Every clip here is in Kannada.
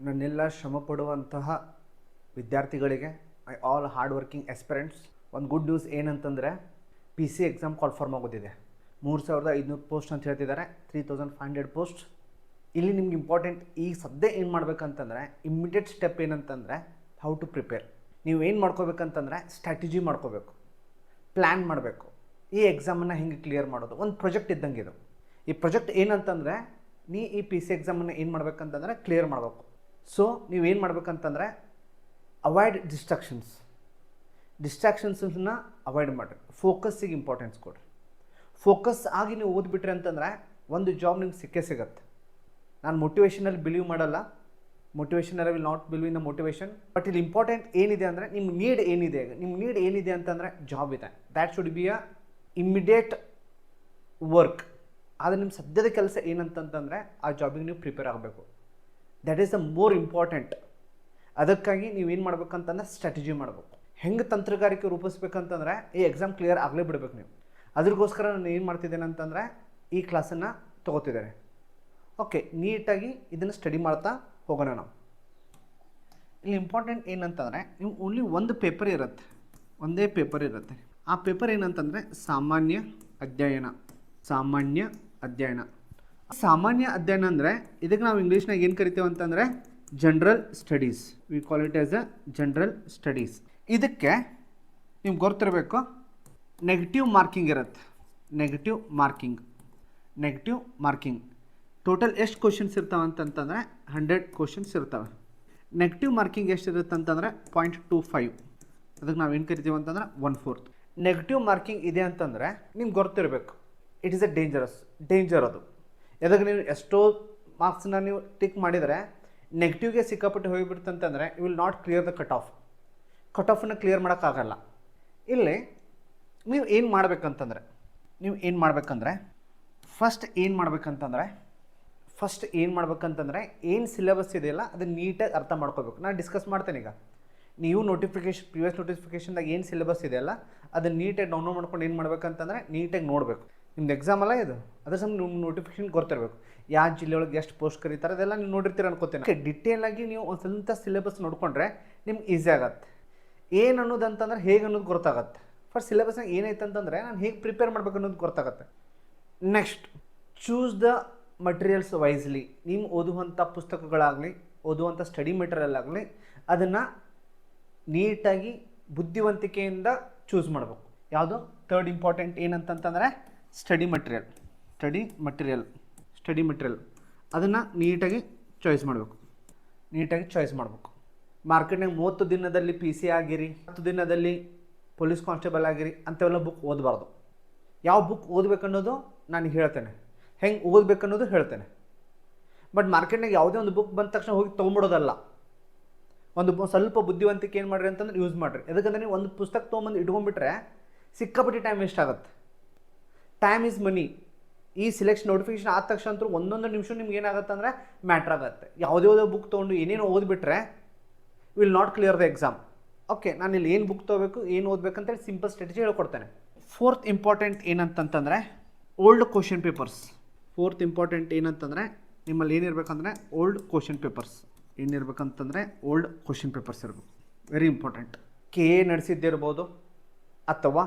ನನ್ನೆಲ್ಲ ಶ್ರಮ ಪಡುವಂತಹ ವಿದ್ಯಾರ್ಥಿಗಳಿಗೆ ಆಲ್ ಹಾರ್ಡ್ ವರ್ಕಿಂಗ್ ಆಸ್ಪಿರೆಂಟ್ಸ್ ಒಂದು ಗುಡ್ ನ್ಯೂಸ್ ಏನಂತಂದರೆ ಪಿ ಸಿ ಎಕ್ಸಾಮ್ ಕಾಲ್ಫಾರ್ಮ್ ಆಗೋದಿದೆ. 3500 ಪೋಸ್ಟ್ ಅಂತ ಹೇಳ್ತಿದ್ದಾರೆ, 3500 ಪೋಸ್ಟ್. ಇಲ್ಲಿ ನಿಮ್ಗೆ ಇಂಪಾರ್ಟೆಂಟ್ ಈಗ ಸದ್ಯ ಏನು ಮಾಡ್ಬೇಕಂತಂದರೆ ಇಮ್ಮಿಡಿಯೇಟ್ ಸ್ಟೆಪ್ ಏನಂತಂದರೆ ಹೌ ಟು ಪ್ರಿಪೇರ್. ನೀವು ಏನು ಮಾಡ್ಕೋಬೇಕಂತಂದರೆ ಸ್ಟ್ರಾಟಜಿ ಮಾಡ್ಕೋಬೇಕು, ಪ್ಲ್ಯಾನ್ ಮಾಡಬೇಕು. ಈ ಎಕ್ಸಾಮನ್ನು ಹೆಂಗೆ ಕ್ಲಿಯರ್ ಮಾಡೋದು, ಒಂದು ಪ್ರಾಜೆಕ್ಟ್ ಇದ್ದಂಗೆ ಇದು. ಈ ಪ್ರಾಜೆಕ್ಟ್ ಏನಂತಂದರೆ ಈ ಪಿ ಸಿ ಎಕ್ಸಾಮನ್ನು ಏನು ಮಾಡ್ಬೇಕಂತಂದರೆ ಕ್ಲಿಯರ್ ಮಾಡಬೇಕು. ಸೊ ನೀವೇನು ಮಾಡ್ಬೇಕಂತಂದರೆ ಅವಾಯ್ಡ್ ಡಿಸ್ಟ್ರಾಕ್ಷನ್ಸನ್ನ ಅವಾಯ್ಡ್ ಮಾಡಿರಿ. ಫೋಕಸ್ಸಿಗೆ ಇಂಪಾರ್ಟೆನ್ಸ್ ಕೊಡಿರಿ. ಫೋಕಸ್ ಆಗಿ ನೀವು ಓದ್ಬಿಟ್ರಿ ಅಂತಂದರೆ ಒಂದು ಜಾಬ್ ನಿಮ್ಗೆ ಸಿಕ್ಕೇ. ನಾನು ಮೋಟಿವೇಶನಲ್ಲಿ ಬಿಲೀವ್ ಮಾಡಲ್ಲ, motivation will not believe in the motivation. But ಇಲ್ಲಿ ಇಂಪಾರ್ಟೆಂಟ್ ಏನಿದೆ ಅಂದರೆ ನಿಮ್ಮ ನೀಡ್ ಏನಿದೆ ಅಂತಂದರೆ ಜಾಬ್ ಇದೆ. That should be a immediate work. ಆದರೆ ನಿಮ್ಮ ಸದ್ಯದ ಕೆಲಸ ಏನಂತಂತಂದರೆ ಆ ಜಾಬಿಗೆ ನೀವು ಪ್ರಿಪೇರ್ ಆಗಬೇಕು. That is the more important. ಅದಕ್ಕಾಗಿ ನೀವೇನು ಮಾಡ್ಬೇಕಂತಂದ್ರೆ ಸ್ಟ್ರಾಟಜಿ ಮಾಡಬೇಕು. ಹೆಂಗೆ ತಂತ್ರಗಾರಿಕೆ ರೂಪಿಸ್ಬೇಕಂತಂದರೆ ಈ ಎಕ್ಸಾಮ್ ಕ್ಲಿಯರ್ ಆಗಲೇ ಬಿಡಬೇಕು ನೀವು. ಅದ್ರಗೋಸ್ಕರ ನಾನು ಏನು ಮಾಡ್ತಿದ್ದೇನೆ ಅಂತಂದರೆ ಈ ಕ್ಲಾಸನ್ನು ತೊಗೋತಿದ್ದೇನೆ. ಓಕೆ, ನೀಟಾಗಿ ಇದನ್ನು ಸ್ಟಡಿ ಮಾಡ್ತಾ ಹೋಗೋಣ ನಾವು. ಇಲ್ಲಿ ಇಂಪಾರ್ಟೆಂಟ್ ಏನಂತಂದರೆ ನೀವು ಓನ್ಲಿ ಒಂದು ಪೇಪರ್ ಇರುತ್ತೆ, ಒಂದೇ ಪೇಪರ್ ಇರುತ್ತೆ. ಆ ಪೇಪರ್ ಏನಂತಂದರೆ ಸಾಮಾನ್ಯ ಅಧ್ಯಯನ. ಸಾಮಾನ್ಯ ಅಧ್ಯಯನ ಅಂದರೆ ಇದಕ್ಕೆ ನಾವು ಇಂಗ್ಲೀಷ್ನಾಗ ಏನು ಕರಿತೇವೆ ಅಂತಂದರೆ general studies. We call it as a general studies. ಇದಕ್ಕೆ ನಿಮ್ಗೆ ಗೊತ್ತಿರಬೇಕು ನೆಗೆಟಿವ್ ಮಾರ್ಕಿಂಗ್ ಇರುತ್ತೆ. ನೆಗೆಟಿವ್ ಮಾರ್ಕಿಂಗ್ ಟೋಟಲ್ ಎಷ್ಟು ಕ್ವಶನ್ಸ್ ಇರ್ತಾವೆ ಅಂತಂತಂದರೆ 100 ಕ್ವಶನ್ಸ್ ಇರ್ತವೆ. ನೆಗೆಟಿವ್ ಮಾರ್ಕಿಂಗ್ ಎಷ್ಟಿರುತ್ತೆ ಅಂತಂದರೆ 0.25. ಅದಕ್ಕೆ ನಾವು ಏನು ಕರಿತೀವಿ ಅಂತಂದರೆ 1/4. ನೆಗೆಟಿವ್ ಮಾರ್ಕಿಂಗ್ ಇದೆ ಅಂತಂದರೆ ನಿಮ್ಗೆ ಗೊತ್ತಿರಬೇಕು ಇಟ್ ಈಸ್ ಅ ಡೇಂಜರ್. ಅದು ಯಾವಾಗ ನೀವು ಎಷ್ಟೋ ಮಾರ್ಕ್ಸನ್ನ ನೀವು ಟಿಕ್ ಮಾಡಿದರೆ ನೆಗೆಟಿವ್ಗೆ ಸಿಕ್ಕಾಪಟ್ಟೆ ಹೋಗಿಬಿಡ್ತಂತಂದರೆ you will not clear the cut ಆಫನ್ನು ಕ್ಲಿಯರ್ ಮಾಡೋಕ್ಕಾಗಲ್ಲ. ಇಲ್ಲಿ ನೀವು ಏನು ಮಾಡಬೇಕಂತಂದರೆ ಫಸ್ಟ್ ಏನು ಮಾಡ್ಬೇಕಂತಂದರೆ ಏನು ಸಿಲೆಬಸ್ ಇದೆಯಲ್ಲ ಅದನ್ನು ನೀಟಾಗಿ ಅರ್ಥ ಮಾಡ್ಕೋಬೇಕು. ನಾನು ಡಿಸ್ಕಸ್ ಮಾಡ್ತೇನೆ ಈಗ. ನೀವು ಪ್ರಿವಿಯಸ್ ನೋಟಿಫಿಕೇಷನ್ದಾಗ ಏನು ಸಿಲೆಬಸ್ ಇದೆಯಲ್ಲ ಅದನ್ನು ನೀಟಾಗಿ ಡೌನ್ಲೋಡ್ ಮಾಡ್ಕೊಂಡು ಏನು ಮಾಡ್ಬೇಕಂತಂದರೆ ನೀಟಾಗಿ ನೋಡಬೇಕು. ನಿಮ್ದು ಎಕ್ಸಾಮ್ ಅಲ್ಲ ಇದು, ಅದ್ರ ಸಮ ನಿಮ್ಮ ನೋಟಿಫಿಕೇಷನ್ ಗೊತ್ತಿರಬೇಕು. ಯಾವ ಜಿಲ್ಲೆ ಒಳಗೆ ಎಷ್ಟು ಪೋಸ್ಟ್ ಕರೀತಾರೆ ಅದೆಲ್ಲ ನೀವು ನೋಡಿರ್ತೀರ ಅನ್ಕೋತೇನೆ. ಡೀಟೇಲಾಗಿ ನೀವು ಒಂದು ಸ್ವಂತ ಸಿಲೆಬಸ್ ನೋಡಿಕೊಂಡ್ರೆ ನಿಮ್ಗೆ ಈಸಿ ಆಗತ್ತೆ. ಏನು ಅನ್ನೋದಂತಂದ್ರೆ ಹೇಗೆ ಅನ್ನೋದು ಗೊತ್ತಾಗತ್ತೆ. ಫಸ್ಟ್ ಸಿಲೆಬಸ್ನಾಗ ಏನೈತೆ ಅಂತಂದರೆ ನಾನು ಹೇಗೆ ಪ್ರಿಪೇರ್ ಮಾಡ್ಬೇಕು ಅನ್ನೋದು ಗೊತ್ತಾಗತ್ತೆ. Next, choose the materials wisely. ನೀವು ಓದುವಂಥ ಪುಸ್ತಕಗಳಾಗಲಿ, ಓದುವಂಥ ಸ್ಟಡಿ ಮೆಟೀರಿಯಲ್ ಆಗಲಿ, ಅದನ್ನು ನೀಟಾಗಿ ಬುದ್ಧಿವಂತಿಕೆಯಿಂದ ಚೂಸ್ ಮಾಡಬೇಕು. ಯಾವುದು ಥರ್ಡ್ ಇಂಪಾರ್ಟೆಂಟ್ ಏನಂತಂತಂದರೆ ಸ್ಟಡಿ ಮಟೀರಿಯಲ್ ಅದನ್ನು ನೀಟಾಗಿ ಚಾಯ್ಸ್ ಮಾಡಬೇಕು. ಮಾರ್ಕೆಟ್ನಾಗ 30 ದಿನದಲ್ಲಿ ಪಿ ಸಿ ಆಗಿರಿ, 10 ದಿನದಲ್ಲಿ ಪೊಲೀಸ್ ಕಾನ್ಸ್ಟೇಬಲ್ ಆಗಿರಿ ಅಂಥವೆಲ್ಲ ಬುಕ್ ಓದಬಾರ್ದು. ಯಾವ ಬುಕ್ ಓದಬೇಕನ್ನೋದು ನಾನು ಹೇಳ್ತೇನೆ, ಹೆಂಗೆ ಓದಬೇಕನ್ನೋದು ಹೇಳ್ತೇನೆ. ಬಟ್ ಮಾರ್ಕೆಟ್ನಾಗ ಯಾವುದೇ ಒಂದು ಬುಕ್ ಬಂದ ತಕ್ಷಣ ಹೋಗಿ ತೊಗೊಂಬಿಡೋದಲ್ಲ. ಒಂದು ಸ್ವಲ್ಪ ಬುದ್ಧಿವಂತಿಕೆ ಏನು ಮಾಡಿರಿ ಅಂತಂದ್ರೆ ಯೂಸ್ ಮಾಡಿರಿ. ಯಾಕಂದರೆ ನೀವು ಒಂದು ಪುಸ್ತಕ ತೊಗೊಂಬಂದು ಇಟ್ಕೊಂಡ್ಬಿಟ್ರೆ ಸಿಕ್ಕಾಪಟ್ಟಿ ಟೈಮ್ ವೇಸ್ಟ್ ಆಗುತ್ತೆ. ಟೈಮ್ ಈಸ್ ಮನಿ. ಈ ಸಿಲೆಕ್ಷನ್ ನೋಟಿಫಿಕೇಶನ್ ಆದ ತಕ್ಷಣ ಅಂತೂ ಒಂದೊಂದು ನಿಮಿಷ ನಿಮ್ಗೆ ಏನಾಗುತ್ತೆ ಅಂದರೆ ಮ್ಯಾಟ್ರ್ ಆಗುತ್ತೆ. ಯಾವುದೇ ಬುಕ್ ತೊಗೊಂಡು ಏನೇನು ಓದ್ಬಿಟ್ರೆ will not clear the exam. Okay, ನಾನು ಇಲ್ಲಿ ಏನು ಬುಕ್ ತೊಗೋಬೇಕು, ಏನು ಓದಬೇಕಂತೇಳಿ ಸಿಂಪಲ್ ಸ್ಟ್ರಾಟಜಿ ಹೇಳ್ಕೊಡ್ತೇನೆ. ಫೋರ್ತ್ ಇಂಪಾರ್ಟೆಂಟ್ ಏನಂತಂತಂದರೆ ಓಲ್ಡ್ ಕ್ವಶನ್ ಪೇಪರ್ಸ್. ನಿಮ್ಮಲ್ಲಿ ಏನಿರಬೇಕಂದ್ರೆ ಓಲ್ಡ್ ಕ್ವಶನ್ ಪೇಪರ್ಸ್ ಇರಬೇಕು. Very important. ಕೆ ಎ ನಡೆಸಿದ್ದಿರ್ಬೋದು, ಅಥವಾ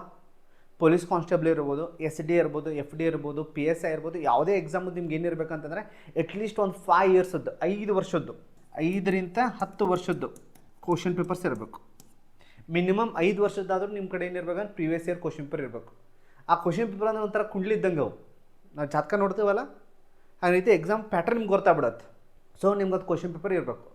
ಪೊಲೀಸ್ ಕಾನ್ಸ್ಟೇಬಲ್ ಇರ್ಬೋದು, SD ಇರ್ಬೋದು, FD ಇರ್ಬೋದು, PSI ಇರ್ಬೋದು. ಯಾವುದೇ ಎಕ್ಸಾಮು ನಿಮ್ಗೆ ಏನಿರಬೇಕಂತಂದರೆ ಅಟ್ಲೀಸ್ಟ್ ಒಂದು 5 ಇಯರ್ಸದ್ದು, 5 ವರ್ಷದ್ದು, 5ರಿಂದ 10 ವರ್ಷದ್ದು ಕ್ವಶನ್ ಪೇಪರ್ಸ್ ಇರಬೇಕು. ಮಿನಿಮಮ್ 5 ವರ್ಷದ್ದಾದರೂ ನಿಮ್ಮ ಕಡೆ ಏನಿರ್ಬೇಕಂದ್ರೆ ಪ್ರೀವಿಯಸ್ ಇಯರ್ ಕ್ವಶನ್ ಪೇಪರ್ ಇರಬೇಕು. ಆ ಕ್ವಶನ್ ಪೇಪರ್ ಅಂದರೆ ಒಂಥರ ಕುಂಡ್ಲಿ ಇದ್ದಂಗೆ ಅವು. ನಾವು ಜಾತಕ ನೋಡ್ತೀವಲ್ಲ ಆ ರೀತಿ ಎಕ್ಸಾಮ್ ಪ್ಯಾಟರ್ನ್ ನಿಮ್ಗೆ ಗೊತ್ತಾಗ್ಬಿಡತ್ತೆ. ಸೊ ನಿಮ್ಗೆ ಅದು ಕ್ವಶನ್ ಪೇಪರ್ ಇರಬೇಕು.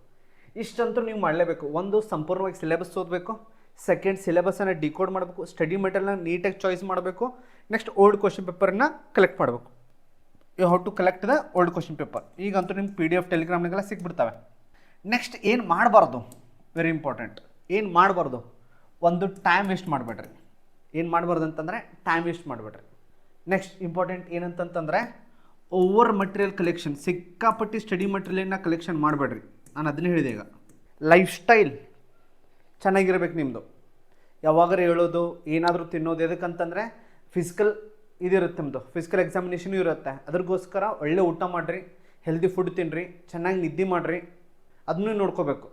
ಇಷ್ಟಂತೂ ನೀವು ಮಾಡಲೇಬೇಕು. ಒಂದು, ಸಂಪೂರ್ಣವಾಗಿ ಸಿಲೆಬಸ್ ಓದಬೇಕು. ಸೆಕೆಂಡ್, ಸಿಲೆಬಸನ್ನು ಡಿಕೋಡ್ ಮಾಡಬೇಕು. ಸ್ಟಡಿ ಮೆಟೀರಿಯಲ್ನ ನೀಟಾಗಿ ಚಾಯ್ಸ್ ಮಾಡಬೇಕು. ನೆಕ್ಸ್ಟ್, ಓಲ್ಡ್ ಕ್ವಶನ್ ಪೇಪರನ್ನು ಕಲೆಕ್ಟ್ ಮಾಡಬೇಕು. You how to collect the old question paper. ಈಗಂತೂ ನಿಮ್ಮ PDF ಟೆಲಿಗ್ರಾಮ್ನಾಗೆಲ್ಲ ಸಿಕ್ಬಿಡ್ತವೆ. ನೆಕ್ಸ್ಟ್, ಏನು ಮಾಡಬಾರ್ದು, ವೆರಿ ಇಂಪಾರ್ಟೆಂಟ್. ಏನು ಮಾಡಬಾರ್ದು, ಒಂದು ಟೈಮ್ ವೇಸ್ಟ್ ಮಾಡಬೇಡ್ರಿ. ನೆಕ್ಸ್ಟ್ ಇಂಪಾರ್ಟೆಂಟ್ ಏನಂತಂತಂದರೆ ಓವರ್ ಮಟೀರಿಯಲ್ ಕಲೆಕ್ಷನ್. ಸಿಕ್ಕಾಪಟ್ಟಿ ಸ್ಟಡಿ ಮಟೀರಿಯಲ್ನ ಕಲೆಕ್ಷನ್ ಮಾಡಬೇಡ್ರಿ. ನಾನು ಅದನ್ನೇ ಹೇಳಿದೆ ಈಗ. ಲೈಫ್ ಸ್ಟೈಲ್ ಚೆನ್ನಾಗಿರ್ಬೇಕು ನಿಮ್ಮದು. ಯಾವಾಗಾರು ಹೇಳೋದು, ಏನಾದರೂ ತಿನ್ನೋದು. ಎದಕ್ಕಂತಂದರೆ ಫಿಸಿಕಲ್ ಇದಿರುತ್ತೆ, ನಿಮ್ಮದು ಫಿಸಿಕಲ್ ಎಕ್ಸಾಮಿನೇಷನು ಇರುತ್ತೆ. ಅದ್ರಗೋಸ್ಕರ ಒಳ್ಳೆ ಊಟ ಮಾಡಿರಿ, ಹೆಲ್ದಿ ಫುಡ್ ತಿನ್ನಿರಿ, ಚೆನ್ನಾಗಿ ನಿದ್ದೆ ಮಾಡಿರಿ. ಅದನ್ನು ನೋಡ್ಕೋಬೇಕು.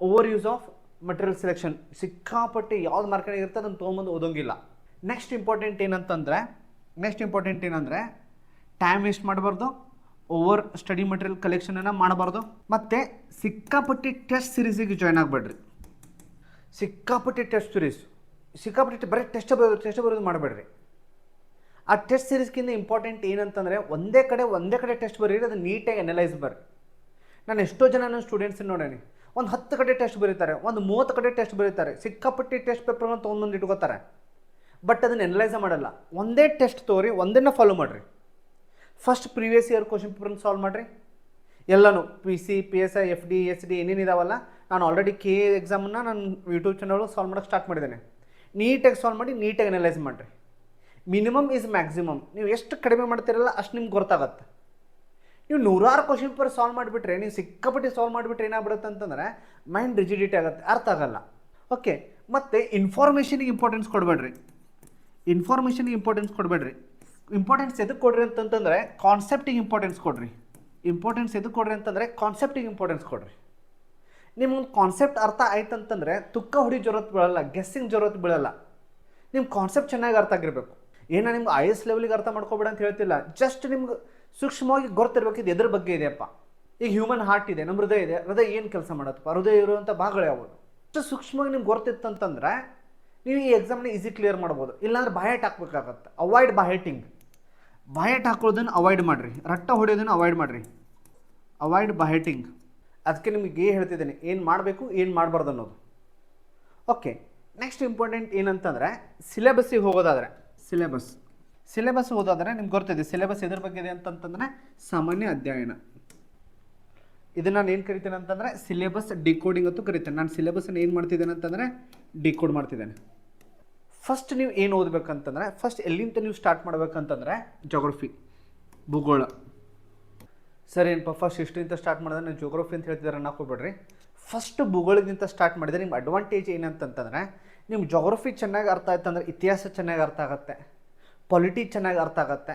Over use of material selection, ಸಿಕ್ಕಾಪಟ್ಟೆ ಯಾವ್ದು ಮಾರ್ಕೆಟ್ ಇರುತ್ತೆ ಅದನ್ನು ತೊಗೊಂಬಂದು ಓದೋಂಗಿಲ್ಲ. ನೆಕ್ಸ್ಟ್ ಇಂಪಾರ್ಟೆಂಟ್ ಏನಂದರೆ ಟೈಮ್ ವೇಸ್ಟ್ ಮಾಡಬಾರ್ದು, ಓವರ್ ಸ್ಟಡಿ ಮಟೀರಿಯಲ್ ಕಲೆಕ್ಷನನ್ನು ಮಾಡಬಾರ್ದು, ಮತ್ತು ಸಿಕ್ಕಾಪಟ್ಟೆ ಟೆಸ್ಟ್ ಸೀರೀಸಿಗೆ ಜಾಯ್ನ್ ಆಗಬೇಡ್ರಿ. ಸಿಕ್ಕಾಪಟ್ಟೆ ಬರೀ ಟೆಸ್ಟ್ ಬರೋದು ಮಾಡಬೇಡ್ರಿ. ಆ ಟೆಸ್ಟ್ ಸೀರೀಸ್ಗಿಂತ ಇಂಪಾರ್ಟೆಂಟ್ ಏನಂತಂದರೆ ಒಂದೇ ಕಡೆ ಟೆಸ್ಟ್ ಬರೀರಿ, ಅದು ನೀಟಾಗಿ ಅನಲೈಸ್ ಬರ್ರಿ. ನಾನು ಎಷ್ಟೋ ಜನ ನನ್ನ ಸ್ಟೂಡೆಂಟ್ಸ್ ನೋಡೇನಿ, ಒಂದು 10 ಕಡೆ ಟೆಸ್ಟ್ ಬರೀತಾರೆ, ಒಂದು 30 ಕಡೆ ಟೆಸ್ಟ್ ಬರೀತಾರೆ, ಸಿಕ್ಕಾಪಟ್ಟಿ ಟೆಸ್ಟ್ ಪೇಪರ್ನ ತೊಗೊಂಡ್ಬಂದು ಇಟ್ಕೋತಾರೆ, ಬಟ್ ಅದನ್ನು ಅನಲೈಸ ಮಾಡಲ್ಲ. ಒಂದೇ ಟೆಸ್ಟ್ ತೋರಿ, ಒಂದನ್ನು ಫಾಲೋ ಮಾಡಿರಿ. ಫಸ್ಟ್ ಪ್ರೀವಿಯಸ್ ಇಯರ್ ಕ್ವಶನ್ ಪೇಪರ್ನ ಸಾಲ್ವ್ ಮಾಡಿರಿ. ಎಲ್ಲನೂ PC, PSI, FD, SD ಏನೇನಿದಾವಲ್ಲ, ನಾನು ಆಲ್ರೆಡಿ KA ಎಕ್ಸಾಮನ್ನು ನಾನು ಯೂಟ್ಯೂಬ್ ಚಾನಲ್ ಸಾಲ್ವ್ ಮಾಡೋಕ್ಕೆ ಸ್ಟಾರ್ಟ್ ಮಾಡಿದ್ದೇನೆ. ನೀಟಾಗಿ ಸಾಲ್ವ್ ಮಾಡಿ, ನೀಟಾಗಿ ಅನಲೈಸ್ ಮಾಡಿರಿ. Minimum is maximum. ನೀವು ಎಷ್ಟು ಕಡಿಮೆ ಮಾಡ್ತೀರಲ್ಲ ಅಷ್ಟು ನಿಮ್ಗೆ ಗೊತ್ತಾಗತ್ತೆ. ನೀವು 100 ಕ್ವಶನ್ ಪೇಪರ್ ಸಾಲ್ವ್ ಮಾಡಿಬಿಟ್ರೆ, ನೀವು ಸಿಕ್ಕಾಪಟ್ಟಿ ಸಾಲ್ವ್ ಮಾಡಿಬಿಟ್ರೆ ಏನಾಗ್ಬಿಡುತ್ತೆ ಅಂತಂದರೆ ಮೈಂಡ್ ರಿಜಿಡಿಟಿ ಆಗುತ್ತೆ, ಅರ್ಥ ಆಗಲ್ಲ. ಓಕೆ, ಮತ್ತು ಇನ್ಫಾರ್ಮೇಷನಿಗೆ ಇಂಪಾರ್ಟೆನ್ಸ್ ಕೊಡಬೇಡ್ರಿ. ಇಂಪಾರ್ಟೆನ್ಸ್ ಎದಕ್ಕೆ ಕೊಡ್ರಿ ಅಂತಂತಂದರೆ ಕಾನ್ಸೆಪ್ಟಿಗೆ ಇಂಪಾರ್ಟೆನ್ಸ್ ಕೊಡ್ರಿ. ನಿಮ್ಗೊಂದು ಕಾನ್ಸೆಪ್ಟ್ ಅರ್ಥ ಆಯ್ತು ಅಂತಂದರೆ ತುಕ್ಕ ಹೊಡಿ ಜರೂರತ್ ಬೀಳಲ್ಲ, ಗೆಸ್ಸಿಂಗ್ ಜರೂರತ್ ಬೀಳಲ್ಲ. ನಿಮ್ಮ ಕಾನ್ಸೆಪ್ಟ್ ಚೆನ್ನಾಗಿ ಅರ್ಥ ಆಗಿರಬೇಕು. ಏನೋ ನಿಮ್ಗೆ IAS ಲೆವೆಲಿಗೆ ಅರ್ಥ ಮಾಡ್ಕೊಬೇಡ ಅಂತ ಹೇಳ್ತಿಲ್ಲ, ಜಸ್ಟ್ ನಿಮ್ಗೆ ಸೂಕ್ಷ್ಮವಾಗಿ ಗೊತ್ತಿರ್ಬೇಕು ಇದು ಎದ್ರ ಬಗ್ಗೆ ಇದೆಯಪ್ಪ. ಈಗ ಹ್ಯೂಮನ್ ಹಾರ್ಟ್ ಇದೆ, ನಮ್ಮ ಹೃದಯ ಇದೆ, ಹೃದಯ ಏನು ಕೆಲಸ ಮಾಡತ್ತಪ್ಪ, ಹೃದಯ ಇರುವಂಥ ಭಾಗಗಳು ಯಾವುದು, ಅಷ್ಟು ಸೂಕ್ಷ್ಮವಾಗಿ ನಿಮ್ಗೆ ಗೊತ್ತಿತ್ತಂತಂದ್ರೆ ನೀವು ಈ ಎಕ್ಸಾಮ್ನ ಈಸಿ ಕ್ಲಿಯರ್ ಮಾಡ್ಬೋದು. ಇಲ್ಲಾಂದ್ರೆ ಬಾಯಟ್ ಹಾಕ್ಬೇಕಾಗತ್ತೆ. ಅವಾಯ್ಡ್ ಬಾಯಟ್ ಹಾಕೋದನ್ನು ಅವಾಯ್ಡ್ ಮಾಡಿರಿ, ರಟ್ಟ ಹೊಡೆಯೋದನ್ನು ಅವಾಯ್ಡ್ ಮಾಡಿರಿ. ಅದಕ್ಕೆ ನಿಮಗೆ ಹೇಳ್ತಿದ್ದೇನೆ ಏನು ಮಾಡಬೇಕು ಏನು ಮಾಡಬಾರ್ದು ಅನ್ನೋದು. ಓಕೆ, ನೆಕ್ಸ್ಟ್ ಇಂಪಾರ್ಟೆಂಟ್ ಏನಂತಂದರೆ ಸಿಲೆಬಸ್ಸಿಗೆ ಹೋಗೋದಾದರೆ ನಿಮ್ಗೆ ಗೊತ್ತಿದೆ ಸಿಲೆಬಸ್ ಎದ್ರ ಬಗ್ಗೆ ಇದೆ ಅಂತಂತಂದರೆ ಸಾಮಾನ್ಯ ಅಧ್ಯಯನ. ಇದನ್ನು ನಾನು ಏನು ಕರಿತೇನೆ ಅಂತಂದರೆ ಸಿಲೆಬಸ್ ಡಿಕೋಡಿಂಗ್ ಅಂತೂ ಕರಿತೇನೆ. ನಾನು ಸಿಲೆಬಸ್ಸನ್ನು ಏನು ಮಾಡ್ತಿದ್ದೇನೆ ಅಂತಂದರೆ ಡಿಕೋಡ್ ಮಾಡ್ತಿದ್ದೇನೆ. ಫಸ್ಟ್ ನೀವು ಏನು ಓದಬೇಕಂತಂದರೆ, ಫಸ್ಟ್ ಎಲ್ಲಿಂದ ನೀವು ಸ್ಟಾರ್ಟ್ ಮಾಡ್ಬೇಕಂತಂದರೆ ಜೋಗ್ರಫಿ, ಭೂಗೋಳ. ಸರಿ ಏನಪ್ಪ ಫಸ್ಟ್ ಹಿಸ್ಟ್ರಿಯಿಂದ ಸ್ಟಾರ್ಟ್ ಮಾಡಿದ್ರೆ ನಾನು ಜೋಗ್ರಫಿ ಅಂತ ಹೇಳ್ತಿದ್ದಾರೆ ಅನ್ನಕ್ಕೆ ಹೋಗ್ಬೇಡ್ರಿ. ಫಸ್ಟ್ ಭೂಗೋಳದಿಂದ ಸ್ಟಾರ್ಟ್ ಮಾಡಿದರೆ ನಿಮ್ಮ ಅಡ್ವಾಂಟೇಜ್ ಏನಂತಂತಂದರೆ ನಿಮ್ಮ ಜೋಗ್ರಫಿ ಚೆನ್ನಾಗಿ ಅರ್ಥ ಆಯ್ತು ಅಂದರೆ ಇತಿಹಾಸ ಚೆನ್ನಾಗಿ ಅರ್ಥ ಆಗುತ್ತೆ, ಪಾಲಿಟಿ ಚೆನ್ನಾಗಿ ಅರ್ಥ ಆಗುತ್ತೆ.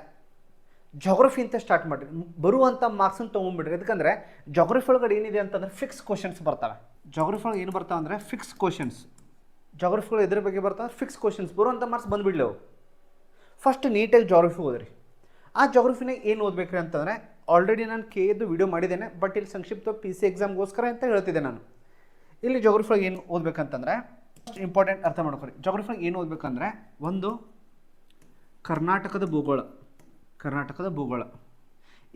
ಜೋಗ್ರಫಿ ಅಂತ ಸ್ಟಾರ್ಟ್ ಮಾಡಿರಿ, ಬರುವಂಥ ಮಾರ್ಕ್ಸನ್ನು ತೊಗೊಂಡ್ಬಿಡ್ರಿ. ಯಾಕಂದರೆ ಜೋಗ್ರಫಿ ಒಳಗಡೆ ಏನಿದೆ ಅಂತಂದರೆ ಫಿಕ್ಸ್ ಕ್ವಶನ್ಸ್ ಬರ್ತವೆ. ಜೋಗ್ರಫಿ ಒಳಗೆ ಏನು ಬರ್ತಾವೆ ಅಂದರೆ ಫಿಕ್ಸ್ ಕ್ವಶನ್ಸ್. ಜೋಗ್ರಫಿಗಳು ಇದ್ರ ಬಗ್ಗೆ ಬರ್ತಾವೆ, ಫಿಕ್ಸ್ ಕ್ವಶನ್ಸ್ ಬರುವಂಥ ಮಾರ್ಕ್ಸ್ ಬಂದುಬಿಡ್ಲಿ ಅವು. ಫಸ್ಟ್ ನೀಟಾಗಿ ಜೋಗ್ರಫಿ ಓದ್ರಿ. ಆ ಜೋಗ್ರಫಿನಾಗ ಏನು ಓದಬೇಕ್ರಿ ಅಂತಂದರೆ ಆಲ್ರೆಡಿ ನಾನು KAದು ವಿಡಿಯೋ ಮಾಡಿದ್ದೇನೆ, ಬಟ್ ಇಲ್ಲಿ ಸಂಕ್ಷಿಪ್ತ PC ಎಕ್ಸಾಮ್ಗೋಸ್ಕರ ಅಂತ ಹೇಳ್ತಿದ್ದೆ ನಾನು. ಇಲ್ಲಿ ಜೋಗ್ರಫಿ ಒಳಗೆ ಏನು ಓದಬೇಕಂತಂದರೆ ಇಂಪಾರ್ಟೆಂಟ್ ಅರ್ಥ ಮಾಡ್ಕೊರಿ. ಜೋಗ್ರಫಿ ಒಳಗೆ ಏನು ಓದಬೇಕಂದ್ರೆ ಒಂದು ಕರ್ನಾಟಕದ ಭೂಗೋಳ.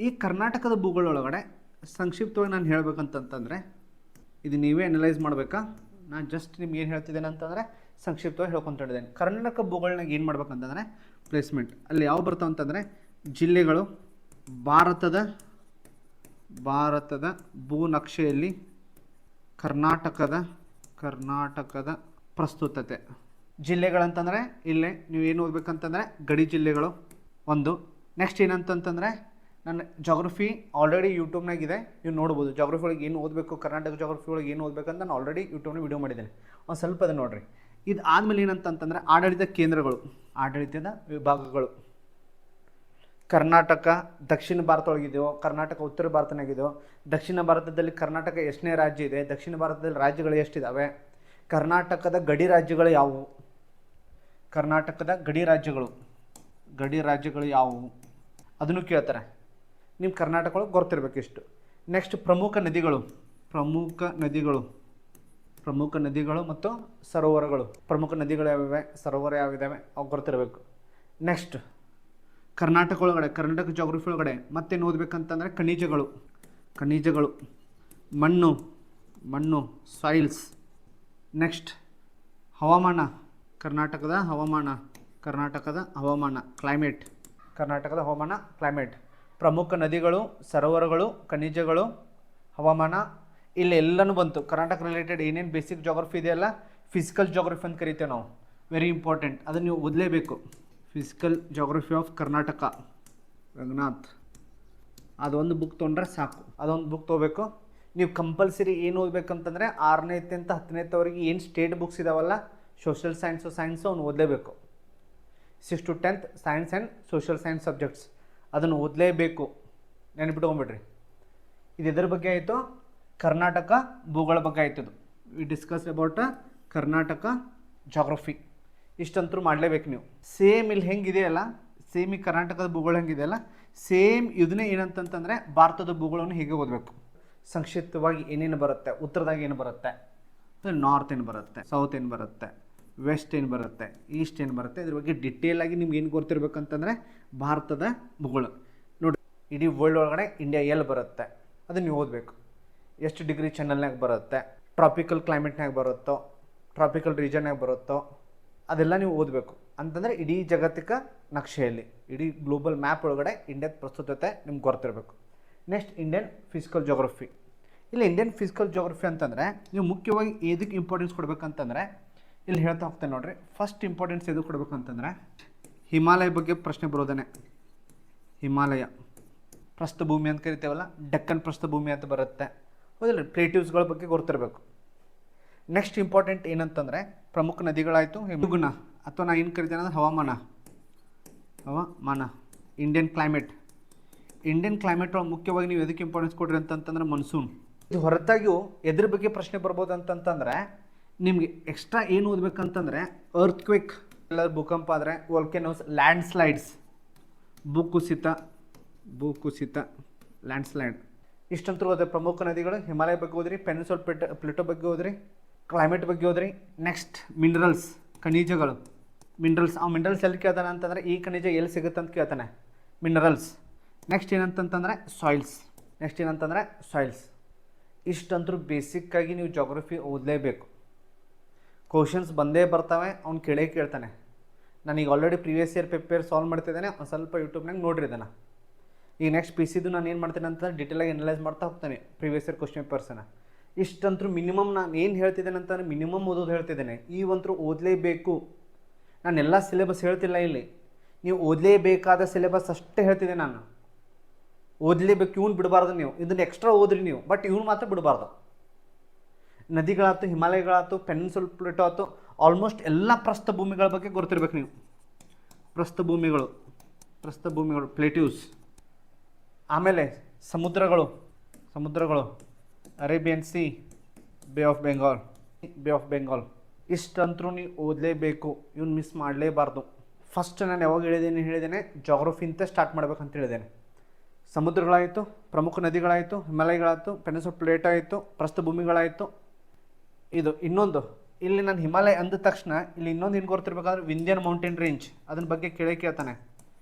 ಈ ಕರ್ನಾಟಕದ ಭೂಗೋಳ ಒಳಗಡೆ ಸಂಕ್ಷಿಪ್ತವಾಗಿ ನಾನು ಹೇಳ್ಬೇಕಂತಂತಂದರೆ ಇದು ನೀವೇ ಅನಲೈಸ್ ಮಾಡಬೇಕಾ, ನಾನು ಜಸ್ಟ್ ನಿಮ್ಗೆ ಏನು ಹೇಳ್ತಿದ್ದೇನೆ ಅಂತಂದರೆ ಸಂಕ್ಷಿಪ್ತವಾಗಿ ಹೇಳ್ಕೊಂತಿದ್ದೇನೆ. ಕರ್ನಾಟಕ ಭೂಗೋಳನಾಗ ಏನು ಮಾಡ್ಬೇಕಂತಂದರೆ ಪ್ಲೇಸ್ಮೆಂಟ್ ಅಲ್ಲಿ ಯಾವ ಬರ್ತಾವೆ ಅಂತಂದರೆ ಜಿಲ್ಲೆಗಳು, ಭಾರತದ ಭೂನಕ್ಷೆಯಲ್ಲಿ ಕರ್ನಾಟಕದ ಪ್ರಸ್ತುತತೆ. ಜಿಲ್ಲೆಗಳಂತಂದರೆ ಇಲ್ಲೇ ನೀವು ಏನು ಓದಬೇಕಂತಂದರೆ ಗಡಿ ಜಿಲ್ಲೆಗಳು ಒಂದು. ನೆಕ್ಸ್ಟ್ ಏನಂತಂತಂದರೆ ನನ್ನ ಜಾಗ್ರಫಿ ಆಲ್ರೆಡಿ ಯೂಟ್ಯೂಬ್ನಾಗಿದೆ, ನೀವು ನೋಡ್ಬೋದು. ಜಾಗ್ರಫಿ ಒಳಗೆ ಏನು ಓದಬೇಕು, ಕರ್ನಾಟಕ ಜಾಗ್ರಫಿ ಒಳಗೆ ಏನು ಓದಬೇಕಂತ ನಾನು ಆಲ್ರೆಡಿ ಯೂಟ್ಯೂಬ್ನ ವಿಡಿಯೋ ಮಾಡಿದ್ದೇನೆ, ಒಂದು ಸ್ವಲ್ಪ ಅದನ್ನು ನೋಡಿರಿ. ಇದು ಆದಮೇಲೆ ಏನಂತಂತಂದರೆ ಆಡಳಿತ ಕೇಂದ್ರಗಳು, ಆಡಳಿತದ ವಿಭಾಗಗಳು. ಕರ್ನಾಟಕ ದಕ್ಷಿಣ ಭಾರತ ಒಳಗಿದೆಯೋ, ಕರ್ನಾಟಕ ಉತ್ತರ ಭಾರತನಾಗಿದೆಯೋ, ದಕ್ಷಿಣ ಭಾರತದಲ್ಲಿ ಕರ್ನಾಟಕ ಎಷ್ಟನೇ ರಾಜ್ಯ ಇದೆ, ದಕ್ಷಿಣ ಭಾರತದಲ್ಲಿ ರಾಜ್ಯಗಳು ಎಷ್ಟಿದ್ದಾವೆ, ಕರ್ನಾಟಕದ ಗಡಿ ರಾಜ್ಯಗಳು ಯಾವುವು, ಗಡಿ ರಾಜ್ಯಗಳು ಯಾವುವು ಅದನ್ನು ಕೇಳ್ತಾರೆ. ನಿಮ್ಮ ಕರ್ನಾಟಕ ಒಳಗೆ ಗೊತ್ತಿರಬೇಕು ಇಷ್ಟು. ನೆಕ್ಸ್ಟ್ ಪ್ರಮುಖ ನದಿಗಳು ಮತ್ತು ಸರೋವರಗಳು. ಪ್ರಮುಖ ನದಿಗಳು ಯಾವಿವೆ, ಸರೋವರ ಯಾವಿದ್ದಾವೆ ಅವು ಗೊತ್ತಿರಬೇಕು. ನೆಕ್ಸ್ಟ್ ಕರ್ನಾಟಕ ಜಾಗ್ರಫಿ ಒಳಗಡೆ ಮತ್ತೇನು ಓದಬೇಕಂತಂದರೆ ಖನಿಜಗಳು, ಮಣ್ಣು ಸಾಯಿಲ್ಸ್. ನೆಕ್ಸ್ಟ್ ಹವಾಮಾನ, ಕರ್ನಾಟಕದ ಹವಾಮಾನ ಕ್ಲೈಮೇಟ್. ಪ್ರಮುಖ ನದಿಗಳು, ಸರೋವರಗಳು, ಖನಿಜಗಳು, ಹವಾಮಾನ, ಇಲ್ಲಿ ಎಲ್ಲನೂ ಬಂತು. ಕರ್ನಾಟಕ ರಿಲೇಟೆಡ್ ಏನೇನು ಬೇಸಿಕ್ ಜಾಗ್ರಫಿ ಇದೆಯಲ್ಲ, ಫಿಸಿಕಲ್ ಜಾಗ್ರಫಿ ಅಂತ ಕರಿತೇವೆ ನಾವು, ವೆರಿ ಇಂಪಾರ್ಟೆಂಟ್, ಅದನ್ನು ನೀವು ಓದಲೇಬೇಕು. Physical geography of Karnataka, Ranganath. ಅದೊಂದು ಬುಕ್ ತೊಗೊಂಡ್ರೆ ಸಾಕು, ಅದೊಂದು ಬುಕ್ ತೊಗೋಬೇಕು. ನೀವು ಕಂಪಲ್ಸರಿ ಏನು ಓದಬೇಕಂತಂದರೆ 6ನೇಂತ 10ನೇವರೆಗೆ ಏನು ಸ್ಟೇಟ್ ಬುಕ್ಸ್ ಇದಾವಲ್ಲ, ಸೋಷಿಯಲ್ ಸೈನ್ಸು ಅವ್ನು ಓದಲೇಬೇಕು. 6 to 10th science and social science subjects ಅದನ್ನು ಓದಲೇಬೇಕು, ನೆನಪಿಟ್ಕೊಂಬಿಡ್ರಿ. ಇದು ಎದ್ರ ಬಗ್ಗೆ ಆಯಿತು, ಕರ್ನಾಟಕ ಭೂಗೋಳ ಬಗ್ಗೆ ಆಯ್ತದು. We discuss about Karnataka geography. ಇಷ್ಟಂತರೂ ಮಾಡಲೇಬೇಕು ನೀವು. ಸೇಮ್ ಇಲ್ಲಿ ಹೆಂಗಿದೆಯಲ್ಲ, ಸೇಮ್ ಈ ಕರ್ನಾಟಕದ ಭೂಗೋಳ ಹೆಂಗಿದೆಯಲ್ಲ, ಸೇಮ್ ಇದನ್ನೇ ಏನಂತಂತಂದರೆ ಭಾರತದ ಭೂಗೋಳವನ್ನು ಹೇಗೆ ಓದಬೇಕು. ಸಂಕ್ಷಿಪ್ತವಾಗಿ ಏನೇನು ಬರುತ್ತೆ, ಉತ್ತರದಾಗ ಏನು ಬರುತ್ತೆ, ನಾರ್ತ್ ಏನು ಬರುತ್ತೆ, ಸೌತ್ ಏನು ಬರುತ್ತೆ, ವೆಸ್ಟ್ ಏನು ಬರುತ್ತೆ, ಈಸ್ಟ್ ಏನು ಬರುತ್ತೆ, ಇದ್ರ ಬಗ್ಗೆ ಡಿಟೇಲಾಗಿ ನಿಮ್ಗೆ ಏನು ಗೊತ್ತಿರ್ಬೇಕಂತಂದರೆ ಭಾರತದ ಭೂಗೋಳ. ನೋಡಿ, ಇಡೀ ವರ್ಲ್ಡ್ ಒಳಗಡೆ ಇಂಡಿಯಾ ಎಲ್ಲಿ ಬರುತ್ತೆ ಅದನ್ನು ನೀವು ಓದಬೇಕು. ಎಷ್ಟು ಡಿಗ್ರಿ ಚಾನಲ್ನಾಗ ಬರುತ್ತೆ, ಟ್ರಾಪಿಕಲ್ ಕ್ಲೈಮೇಟ್ನಾಗ ಬರುತ್ತೋ, ಟ್ರಾಪಿಕಲ್ ರೀಜನ್ನಾಗ ಬರುತ್ತೋ, ಅದೆಲ್ಲ ನೀವು ಓದಬೇಕು. ಅಂತಂದರೆ ಇಡೀ ಜಾಗತಿಕ ನಕ್ಷೆಯಲ್ಲಿ, ಇಡೀ ಗ್ಲೋಬಲ್ ಮ್ಯಾಪ್ ಒಳಗಡೆ ಇಂಡಿಯಾದ ಪ್ರಸ್ತುತತೆ ನಿಮ್ಗೆ ಗೊತ್ತಿರಬೇಕು. Next Indian physical geography. ಇಲ್ಲಿ ಇಂಡಿಯನ್ ಫಿಸಿಕಲ್ ಜೋಗ್ರಫಿ ಅಂತಂದರೆ ನೀವು ಮುಖ್ಯವಾಗಿ ಎದಕ್ಕೆ ಇಂಪಾರ್ಟೆನ್ಸ್ ಕೊಡಬೇಕಂತಂದರೆ ಇಲ್ಲಿ ಹೇಳ್ತಾ ಹೋಗ್ತೇನೆ ನೋಡಿರಿ. ಫಸ್ಟ್ ಇಂಪಾರ್ಟೆನ್ಸ್ ಎದಕ್ಕೆ ಕೊಡಬೇಕಂತಂದರೆ ಹಿಮಾಲಯ ಬಗ್ಗೆ ಪ್ರಶ್ನೆ ಬರೋದೇ. ಹಿಮಾಲಯ ಪ್ರಸ್ಥಭೂಮಿ ಅಂತ ಕರಿತೇವಲ್ಲ, ಡೆಕ್ಕನ್ ಪ್ರಸ್ಥಭೂಮಿ ಅಂತ ಬರುತ್ತೆ, ಹೌದಿಲ್ಲ, ಪ್ಲೇಟ್ಯೂಸ್ಗಳ ಬಗ್ಗೆ ಗೊತ್ತಿರಬೇಕು. ನೆಕ್ಸ್ಟ್ ಇಂಪಾರ್ಟೆಂಟ್ ಏನಂತಂದರೆ ಪ್ರಮುಖ ನದಿಗಳಾಯಿತು, ಹಿಮಗುಣ ಅಥವಾ ನಾ ಏನು ಕರಿತೇನೆ ಅಂದರೆ ಹವಾಮಾನ. ಇಂಡಿಯನ್ ಕ್ಲೈಮೇಟ್ ಒಳಗೆ ಮುಖ್ಯವಾಗಿ ನೀವು ಎದಕ್ಕೆ ಇಂಪಾರ್ಟೆನ್ಸ್ ಕೊಡ್ರಿ ಅಂತಂತಂದ್ರೆ ಮನ್ಸೂನ್. ಇದು ಹೊರತಾಗಿಯೂ ಎದ್ರ ಬಗ್ಗೆ ಪ್ರಶ್ನೆ ಬರ್ಬೋದು ಅಂತಂತಂದರೆ ನಿಮಗೆ ಎಕ್ಸ್ಟ್ರಾ ಏನು ಓದಬೇಕಂತಂದರೆ ಅರ್ತ್ಕ್ವೇಕ್, ಎಲ್ಲ ಭೂಕಂಪ ಆದರೆ, ವೋಲ್ಕೆನೋಸ್, ಲ್ಯಾಂಡ್ ಸ್ಲೈಡ್ಸ್, ಭೂಕುಸಿತ, ಲ್ಯಾಂಡ್ಸ್ಲೈಡ್, ಇಷ್ಟಂತೂ ಓದ್ರಿ. ಪ್ರಮುಖ ನದಿಗಳು ಹಿಮಾಲಯ ಬಗ್ಗೆ ಓದ್ರಿ, ಪೆನಿನ್ಸುಲಾ ಪ್ಲೇಟೋ ಬಗ್ಗೆ ಓದ್ರಿ, ಕ್ಲೈಮೇಟ್ ಬಗ್ಗೆ ಹೋದ್ರಿ. ನೆಕ್ಸ್ಟ್ ಮಿನರಲ್ಸ್, ಖನಿಜಗಳು. ಮಿನರಲ್ಸ್ ಎಲ್ಲಿ ಕೇಳ್ತಾನೆ ಅಂತಂದರೆ ಈ ಖನಿಜ ಎಲ್ಲಿ ಸಿಗುತ್ತೆ ಅಂತ ಕೇಳ್ತಾನೆ, ಮಿನರಲ್ಸ್. ನೆಕ್ಸ್ಟ್ ಏನಂತಂತಂದರೆ ಸಾಯಿಲ್ಸ್. ಇಷ್ಟಂತರೂ ಬೇಸಿಕ್ಕಾಗಿ ನೀವು ಜಾಗ್ರಫಿ ಓದಲೇಬೇಕು. ಕ್ವಶನ್ಸ್ ಬಂದೇ ಬರ್ತವೆ, ಅವ್ನು ಕೇಳ್ತಾನೆ. ನಾನೀಗ already previous year paper solve ಮಾಡ್ತಿದ್ದೇನೆ, ಒಂದು ಸ್ವಲ್ಪ ಯೂಟ್ಯೂಬ್ನಾಗ ನೋಡ್ರಿ ಇದನ್ನು. ಈಗ ನೆಕ್ಸ್ಟ್ PCದು ನಾನು ಏನು ಮಾಡ್ತೇನೆ ಅಂತಂದ್ರೆ ಡಿಟೇಲಾಗಿ ಅನಲೈಸ್ ಮಾಡ್ತಾ ಹೋಗ್ತಾನೆ ಪ್ರೀವಿಯಸ್ ಇಯರ್ ಕ್ವಶನ್ ಪೇಪರ್ಸನ್ನು. ಇಷ್ಟಂತರೂ ಮಿನಿಮಮ್ ನಾನು ಏನು ಹೇಳ್ತಿದ್ದೇನೆ ಅಂತಂದರೆ ಮಿನಿಮಮ್ ಓದೋದು ಹೇಳ್ತಿದ್ದೇನೆ. ಇವಂತರೂ ಓದಲೇಬೇಕು. ನಾನೆಲ್ಲ ಸಿಲೆಬಸ್ ಹೇಳ್ತಿಲ್ಲ ಇಲ್ಲಿ, ನೀವು ಓದಲೇಬೇಕಾದ ಸಿಲೆಬಸ್ ಅಷ್ಟೇ ಹೇಳ್ತಿದ್ದೆ ನಾನು. ಓದಲೇಬೇಕು, ಇವ್ನು ಬಿಡಬಾರ್ದು ನೀವು. ಇದನ್ನು ಎಕ್ಸ್ಟ್ರಾ ಓದ್ರಿ ನೀವು, ಬಟ್ ಇವ್ನು ಮಾತ್ರ ಬಿಡಬಾರ್ದು. ನದಿಗಳಾಯ್ತು, ಹಿಮಾಲಯಗಳಾಯ್ತು, ಪೆನಿನ್ಸುಲಾ ಪ್ಲೇಟೋ ಆಯ್ತು, ಆಲ್ಮೋಸ್ಟ್ ಎಲ್ಲ ಪ್ರಸ್ಥಭೂಮಿಗಳ ಬಗ್ಗೆ ಗೊತ್ತಿರ್ಬೇಕು ನೀವು. ಪ್ರಸ್ಥಭೂಮಿಗಳು, ಪ್ಲೇಟ್ಯೂಸ್. ಆಮೇಲೆ ಸಮುದ್ರಗಳು, Arabian C, bay of Bengal. ಇಷ್ಟಂತರೂ ನೀವು ಓದಲೇಬೇಕು, ಇವ್ನು ಮಿಸ್ ಮಾಡಲೇಬಾರ್ದು. ಫಸ್ಟ್ ನಾನು ಯಾವಾಗ ಹೇಳಿದ್ದೇನೆ ಜಾಗ್ರಫಿಂತ ಸ್ಟಾರ್ಟ್ ಮಾಡ್ಬೇಕಂತ ಹೇಳಿದ್ದೇನೆ. ಸಮುದ್ರಗಳಾಯಿತು, ಪ್ರಮುಖ ನದಿಗಳಾಯಿತು, ಹಿಮಾಲಯಗಳಾಯಿತು, ಪೆನಿನ್ಸುಲಾ ಪ್ಲೇಟೋ ಆಯಿತು, ಪ್ರಸ್ಥಭೂಮಿಗಳಾಯಿತು. ಇದು ಇನ್ನೊಂದು, ಇಲ್ಲಿ ನಾನು ಹಿಮಾಲಯ ಅಂದ ತಕ್ಷಣ ಇಲ್ಲಿ ಇನ್ನೊಂದು ಏನು ಗೊತ್ತಿರ್ಬೇಕಾದ್ರೆ ವಿಂಧ್ಯನ್ ಮೌಂಟೇನ್ ರೇಂಜ್, ಅದನ್ನ ಬಗ್ಗೆ ಕೇಳ್ತಾನೆ.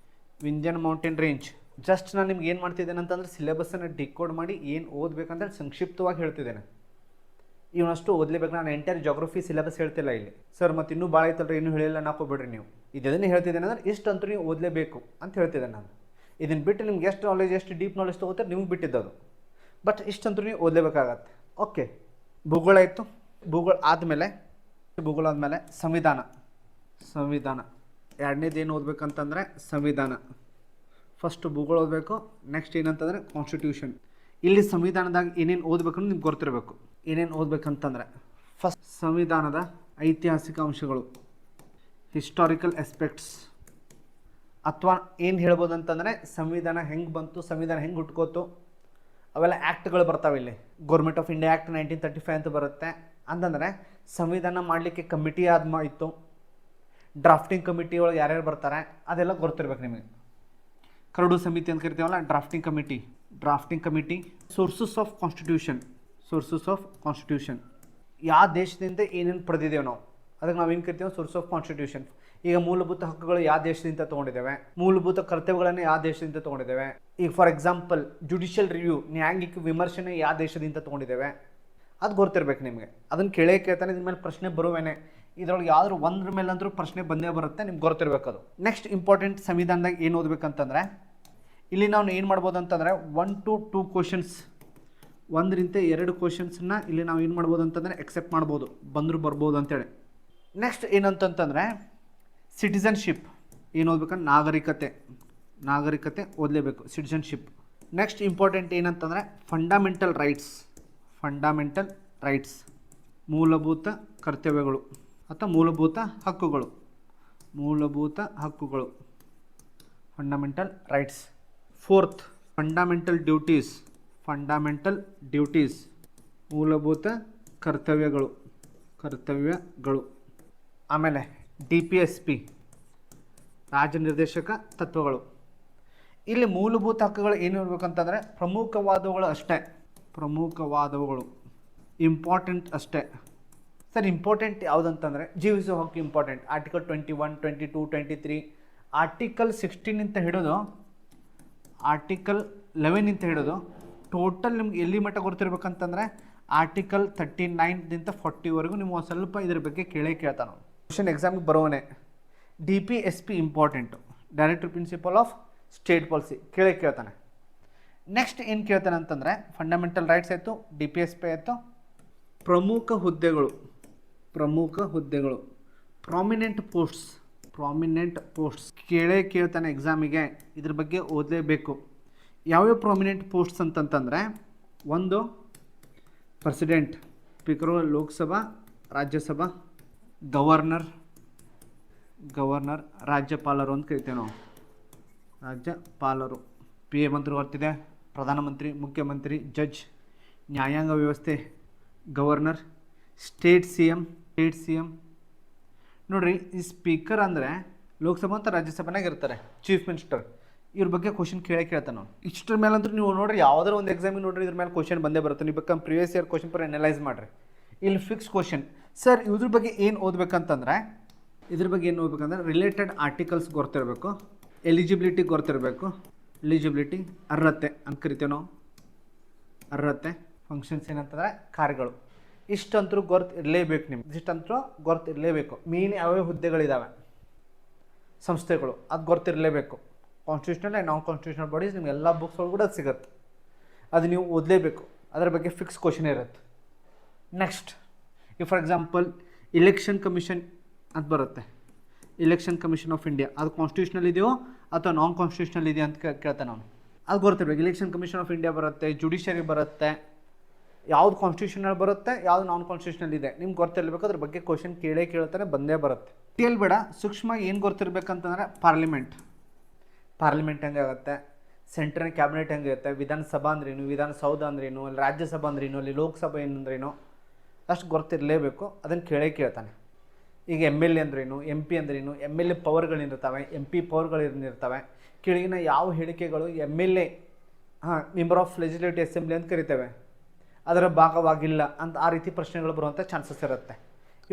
ವಿಂಧ್ಯನ್ ಮೌಂಟೇನ್ ರೇಂಜ್. ಜಸ್ಟ್ ನಾನು ನಿಮ್ಗೆ ಏನು ಮಾಡ್ತಿದ್ದೇನೆ ಅಂತಂದರೆ ಸಿಲೆಬಸ್ಸನ್ನು ಡಿಕೋಡ್ ಮಾಡಿ ಏನು ಓದಬೇಕಂತೇಳಿ ಸಂಕ್ಷಿಪ್ತವಾಗಿ ಹೇಳ್ತಿದ್ದೇನೆ. ಇವನಷ್ಟು ಓದಲೇಬೇಕು. ನಾನು ಎಂಟೈರ್ ಜಾಗ್ರಫಿ ಸಿಲೆಬಸ್ ಹೇಳ್ತಿಲ್ಲ ಇಲ್ಲಿ. ಸರ್ ಮತ್ತು ಇನ್ನೂ ಭಾಳ ಐತಲ್ರಿ, ಇನ್ನೂ ಹೇಳಿಲ್ಲ ನಾಕೋಬೇಡ್ರಿ ನೀವು. ಇದನ್ನೇ ಹೇಳ್ತಿದ್ದೇನೆ ಅಂದರೆ ಇಷ್ಟಂತೂ ನೀವು ಓದಲೇಬೇಕು ಅಂತ ಹೇಳ್ತಿದ್ದೇನೆ ನಾನು. ಇದನ್ನು ಬಿಟ್ಟು ನಿಮ್ಗೆ ಎಷ್ಟು ನಾಲೆಜ್, ಎಷ್ಟು ಡೀಪ್ ನಾಲೆಜ್ ತೊಗೋತಾರೆ ನಿಮ್ಗೆ ಬಿಟ್ಟಿದ್ದದು, ಬಟ್ ಇಷ್ಟಂತೂ ನೀವು ಓದಲೇಬೇಕಾಗತ್ತೆ. ಓಕೆ, ಭೂಗೋಳ ಆಯಿತು. ಭೂಗೋಳ ಆದಮೇಲೆ ಸಂವಿಧಾನ. ಎರಡನೇದು ಏನು ಓದಬೇಕಂತಂದರೆ ಸಂವಿಧಾನ. ಫಸ್ಟ್ ಭೂಗೋಳ ಓದಬೇಕು, ನೆಕ್ಸ್ಟ್ ಏನಂತಂದರೆ ಕಾನ್ಸ್ಟಿಟ್ಯೂಷನ್. ಇಲ್ಲಿ ಸಂವಿಧಾನದಾಗ ಏನೇನು ಓದಬೇಕಂತ ನಿಮ್ಗೆ ಗೊತ್ತಿರಬೇಕು. ಏನೇನು ಓದಬೇಕಂತಂದರೆ ಫಸ್ಟ್ ಸಂವಿಧಾನದ ಐತಿಹಾಸಿಕ ಅಂಶಗಳು, ಹಿಸ್ಟಾರಿಕಲ್ ಆಸ್ಪೆಕ್ಟ್ಸ್, ಅಥವಾ ಏನು ಹೇಳ್ಬೋದು ಅಂತಂದರೆ ಸಂವಿಧಾನ ಹೆಂಗೆ ಬಂತು, ಸಂವಿಧಾನ ಹೆಂಗೆ ಹುಟ್ಕೋತು, ಅವೆಲ್ಲ ಆ್ಯಕ್ಟ್ಗಳು ಬರ್ತಾವೆ ಇಲ್ಲಿ. ಗೌರ್ಮೆಂಟ್ ಆಫ್ ಇಂಡಿಯಾ ಆ್ಯಕ್ಟ್ 1935 ಅಂತ ಬರುತ್ತೆ. ಅಂತಂದರೆ ಸಂವಿಧಾನ ಮಾಡಲಿಕ್ಕೆ ಕಮಿಟಿ ಇತ್ತು, ಡ್ರಾಫ್ಟಿಂಗ್ ಕಮಿಟಿ ಒಳಗೆ ಯಾರ್ಯಾರು ಬರ್ತಾರೆ ಅದೆಲ್ಲ ಗೊತ್ತಿರ್ಬೇಕು ನಿಮಗೆ. ಕರಡು ಸಮಿತಿ ಅಂತ ಕರಿತೀವಲ್ಲ, drafting committee. Sources of constitution, ಯಾವ ದೇಶದಿಂದ ಏನೇನು ಪಡೆದಿದ್ದೇವೆ ನಾವು, ಅದಕ್ಕೆ ನಾವೇನು ಕರಿತೀವಿ ಸೋರ್ಸ್ ಆಫ್ ಕಾನ್ಸ್ಟಿಟ್ಯೂಷನ್. ಈಗ ಮೂಲಭೂತ ಹಕ್ಕುಗಳು ಯಾವ ದೇಶದಿಂದ ತೊಗೊಂಡಿದ್ದೇವೆ, ಮೂಲಭೂತ ಕರ್ತವ್ಯಗಳನ್ನು ಯಾವ ದೇಶದಿಂದ ತೊಗೊಂಡಿದ್ದೇವೆ. ಈಗ ಫಾರ್ ಎಕ್ಸಾಂಪಲ್ ಜುಡಿಷಿಯಲ್ ರಿವ್ಯೂ, ನ್ಯಾಯಾಂಗಿಕ ವಿಮರ್ಶನೆ ಯಾವ ದೇಶದಿಂದ ತೊಗೊಂಡಿದ್ದೇವೆ, ಅದು ಗೊತ್ತಿರ್ಬೇಕು ನಿಮಗೆ. ಅದನ್ನು ಕೇಳ್ತಾನೆ, ಇದ್ರ ಮೇಲೆ ಪ್ರಶ್ನೆ ಬರುವೇನೆ. ಇದರೊಳಗೆ ಯಾವ್ದಾದ್ರು ಒಂದ್ರ ಮೇಲೆ ಅಂದರೂ ಪ್ರಶ್ನೆ ಬಂದೇ ಬರುತ್ತೆ, ನಿಮ್ಗೆ ಗೊತ್ತಿರಬೇಕು ಅದು. ನೆಕ್ಸ್ಟ್ ಇಂಪಾರ್ಟೆಂಟ್ ಸಂವಿಧಾನದಾಗ ಏನು ಓದಬೇಕಂತಂದರೆ ಇಲ್ಲಿ ನಾವು ಏನು ಮಾಡ್ಬೋದು ಅಂತಂದರೆ 1 to 2 ಕ್ವಶನ್ಸ್, 1-2 ಕ್ವಶನ್ಸನ್ನ ಇಲ್ಲಿ ನಾವು ಏನು ಮಾಡ್ಬೋದು ಅಂತಂದರೆ ಎಕ್ಸೆಪ್ಟ್ ಮಾಡ್ಬೋದು, ಬರ್ಬೋದು ಅಂತೇಳಿ. ನೆಕ್ಸ್ಟ್ ಏನಂತಂತಂದರೆ ಸಿಟಿಸನ್ಶಿಪ್ ಏನು ಓದ್ಬೇಕಂದ್ರೆ ನಾಗರಿಕತೆ ಓದಲೇಬೇಕು, ಸಿಟಿಸನ್ಶಿಪ್. ನೆಕ್ಸ್ಟ್ ಇಂಪಾರ್ಟೆಂಟ್ ಏನಂತಂದರೆ ಫಂಡಮೆಂಟಲ್ ರೈಟ್ಸ್, ಮೂಲಭೂತ ಕರ್ತವ್ಯಗಳು ಅಥವಾ ಮೂಲಭೂತ ಹಕ್ಕುಗಳು, fundamental rights. Fourth fundamental duties, ಮೂಲಭೂತ ಕರ್ತವ್ಯಗಳು. ಆಮೇಲೆ DPSP ರಾಜ್ಯ ನಿರ್ದೇಶಕ ತತ್ವಗಳು. ಇಲ್ಲಿ ಮೂಲಭೂತ ಹಕ್ಕುಗಳು ಏನು ಇರಬೇಕಂತಂದರೆ ಪ್ರಮುಖವಾದವುಗಳು ಇಂಪಾರ್ಟೆಂಟ್ ಅಷ್ಟೇ. ಸರ್ ಇಂಪಾರ್ಟೆಂಟ್ ಯಾವುದಂತಂದರೆ ಜೀವಿಸುವ ಹಕ್ಕು ಇಂಪಾರ್ಟೆಂಟ್. ಆರ್ಟಿಕಲ್ 21, 22, 23, ಆರ್ಟಿಕಲ್ 16 ಹಿಡಿದು ಆರ್ಟಿಕಲ್ 11 ಹಿಡಿದು ಟೋಟಲ್ ನಿಮ್ಗೆ ಎಲ್ಲಿ ಮಟ್ಟ ಗೊತ್ತಿರ್ಬೇಕಂತಂದರೆ ಆರ್ಟಿಕಲ್ 39 40ವರೆಗೂ ನೀವು ಒಂದು ಸ್ವಲ್ಪ ಇದ್ರ ಬಗ್ಗೆ ಕೇಳ್ತಾನೆ. ಕ್ವಶನ್ ಎಕ್ಸಾಮಿಗೆ ಬರೋವನೇ DPSP important, director principal of state policy ಕೇಳ್ತಾನೆ. ನೆಕ್ಸ್ಟ್ ಏನು ಕೇಳ್ತಾನೆ ಅಂತಂದರೆ ಫಂಡಮೆಂಟಲ್ ರೈಟ್ಸ್ ಆಯಿತು, DPSP ಆಯಿತು, ಪ್ರಮುಖ ಹುದ್ದೆಗಳು, ಪ್ರಾಮಿನೆಂಟ್ ಪೋಸ್ಟ್ಸ್ ಕೇಳ್ತಾನೆ ಎಕ್ಸಾಮಿಗೆ. ಇದ್ರ ಬಗ್ಗೆ ಓದಲೇಬೇಕು. ಯಾವ್ಯಾವ ಪ್ರಾಮಿನೆಂಟ್ ಪೋಸ್ಟ್ಸ್ ಅಂತಂತಂದರೆ, ಒಂದು president, speaker Lok Sabha, Rajya Sabha, governor, ರಾಜ್ಯಪಾಲರು ಅಂತ ಕರಿತೇವೆ ನಾವು. ರಾಜ್ಯಪಾಲರು, PM ಮಂತ್ರಿ ಬರ್ತಿದೆ, ಪ್ರಧಾನಮಂತ್ರಿ, ಮುಖ್ಯಮಂತ್ರಿ, ಜಡ್ಜ್, ನ್ಯಾಯಾಂಗ ವ್ಯವಸ್ಥೆ, ಗವರ್ನರ್, ಸ್ಟೇಟ್ ಸಿ ಎಮ್. ನೋಡಿರಿ, ಈ ಸ್ಪೀಕರ್ ಅಂದರೆ ಲೋಕಸಭಾ ಮತ್ತು ರಾಜ್ಯಸಭೆನಾಗ ಇರ್ತಾರೆ, ಚೀಫ್ ಮಿನಿಸ್ಟರ್. ಇವ್ರ ಬಗ್ಗೆ ಕ್ವಶನ್ ಕೇಳ್ತಾನೆ ನಾವು. ಇಷ್ಟರ ಮೇಲಂತೂ ನೀವು ನೋಡಿರಿ ಯಾವುದಾದ್ರು ಒಂದು ಎಕ್ಸಾಮಿಗೆ ನೋಡಿರಿ ಇದ್ರ ಮೇಲೆ ಕ್ವಶನ್ ಬಂದೇ ಬರುತ್ತೆ. ನೀವು ಬೇಕಂದ್ರೆ previous year question per analyse ಮಾಡಿರಿ. ಇಲ್ಲಿ ಫಿಕ್ಸ್ ಕ್ವಶನ್. ಸರ್ ಇದ್ರ ಬಗ್ಗೆ ಏನು ಓದಬೇಕಂತಂದರೆ ರಿಲೇಟೆಡ್ ಆರ್ಟಿಕಲ್ಸ್ ಗೊತ್ತಿರಬೇಕು, ಎಲಿಜಿಬಿಲಿಟಿ ಗೊತ್ತಿರಬೇಕು. ಅರ್ಹತೆ ಅಂತ ಕರಿತೇವೆ ನಾವು. ಅರ್ಹತೆ, ಫಂಕ್ಷನ್ಸ್ ಏನಂತಂದರೆ ಕಾರ್ಯಗಳು. ಇಷ್ಟಂತರೂ ಗೊತ್ತಿರಲೇಬೇಕು ನಿಮ್ಗೆ. ಗೊತ್ತಿರಲೇಬೇಕು. ಮೇನ್ ಯಾವ್ಯಾವ ಹುದ್ದೆಗಳಿದ್ದಾವೆ, ಸಂಸ್ಥೆಗಳು, ಅದು ಗೊತ್ತಿರಲೇಬೇಕು. Constitutional and non constitutional bodies ನಿಮ್ಗೆ ಎಲ್ಲ ಬುಕ್ಸ್ ಒಳಗೂ ಕೂಡ ಸಿಗುತ್ತೆ. ಅದು ನೀವು ಓದಲೇಬೇಕು. ಅದರ ಬಗ್ಗೆ ಫಿಕ್ಸ್ ಕ್ವಶನ್ ಇರುತ್ತೆ. Next, for example election commission ಅಂತ ಬರುತ್ತೆ. ಇಲೆಕ್ಷನ್ ಕಮಿಷನ್ ಆಫ್ ಇಂಡಿಯಾ ಅದು ಕಾನ್ಸ್ಟಿಟ್ಯೂಷನಲ್ ಇದೆಯೋ ಅಥವಾ ನಾನ್ ಕಾನ್ಸ್ಟಿಟ್ಯೂಷನಲ್ ಇದೆಯಾ ಅಂತ ಕೇಳ್ತಾನೆ ನಾನು. ಅದು ಗೊತ್ತಿರಬೇಕು. ಇಲೆಕ್ಷನ್ ಕಮಿಷನ್ ಆಫ್ ಇಂಡಿಯಾ ಬರುತ್ತೆ, ಜುಡಿಷರಿ ಬರುತ್ತೆ, ಯಾವ್ದು ಕಾನ್ಸ್ಟಿಟ್ಯೂಷನಲ್ ಬರುತ್ತೆ, ಯಾವ್ದು ನಾನ್ ಕಾನ್ಸ್ಟಿಟ್ಯೂಷನಲ್ ಇದೆ ನಿಮ್ಗೆ ಗೊತ್ತಿರಬೇಕು. ಅದ್ರ ಬಗ್ಗೆ ಕ್ವಶನ್ ಕೇಳ್ತಾನೆ ಬಂದೇ ಬರುತ್ತೆ. ಬೇಡ ಸೂಕ್ಷ್ಮ ಏನು ಗೊತ್ತಿರಬೇಕಂತಂದರೆ ಪಾರ್ಲಿಮೆಂಟ್ ಹೆಂಗಾಗುತ್ತೆ, ಸೆಂಟ್ರಲ್ ಕ್ಯಾಬಿನೆಟ್ ಹೆಂಗಿರುತ್ತೆ, ವಿಧಾನಸಭಾ ಅಂದ್ರೇನು, ವಿಧಾನಸೌಧ ಅಂದ್ರೇನು, ಅಲ್ಲಿ ರಾಜ್ಯಸಭಾ ಅಂದ್ರೇನು, ಅಲ್ಲಿ ಲೋಕಸಭೆ ಏನಂದ್ರೇನು, ಅಷ್ಟು ಗೊತ್ತಿರಲೇಬೇಕು. ಅದನ್ನು ಕೇಳ್ತಾನೆ. ಈಗ MLA ಅಂದ್ರೇನು, MP ಅಂದ್ರೇನು, MLA ಪವರ್ಗಳೇನಿರ್ತವೆ, MP ಪವರ್ಗಳೇನಿರ್ತವೆ, ಕೆಳಗಿನ ಯಾವ ಹೇಳಿಕೆಗಳು MLA member of legislative assembly ಅಂತ ಕರಿತೇವೆ, ಅದರ ಭಾಗವಾಗಿಲ್ಲ ಅಂತ ಆ ರೀತಿ ಪ್ರಶ್ನೆಗಳು ಬರುವಂಥ ಚಾನ್ಸಸ್ ಇರುತ್ತೆ.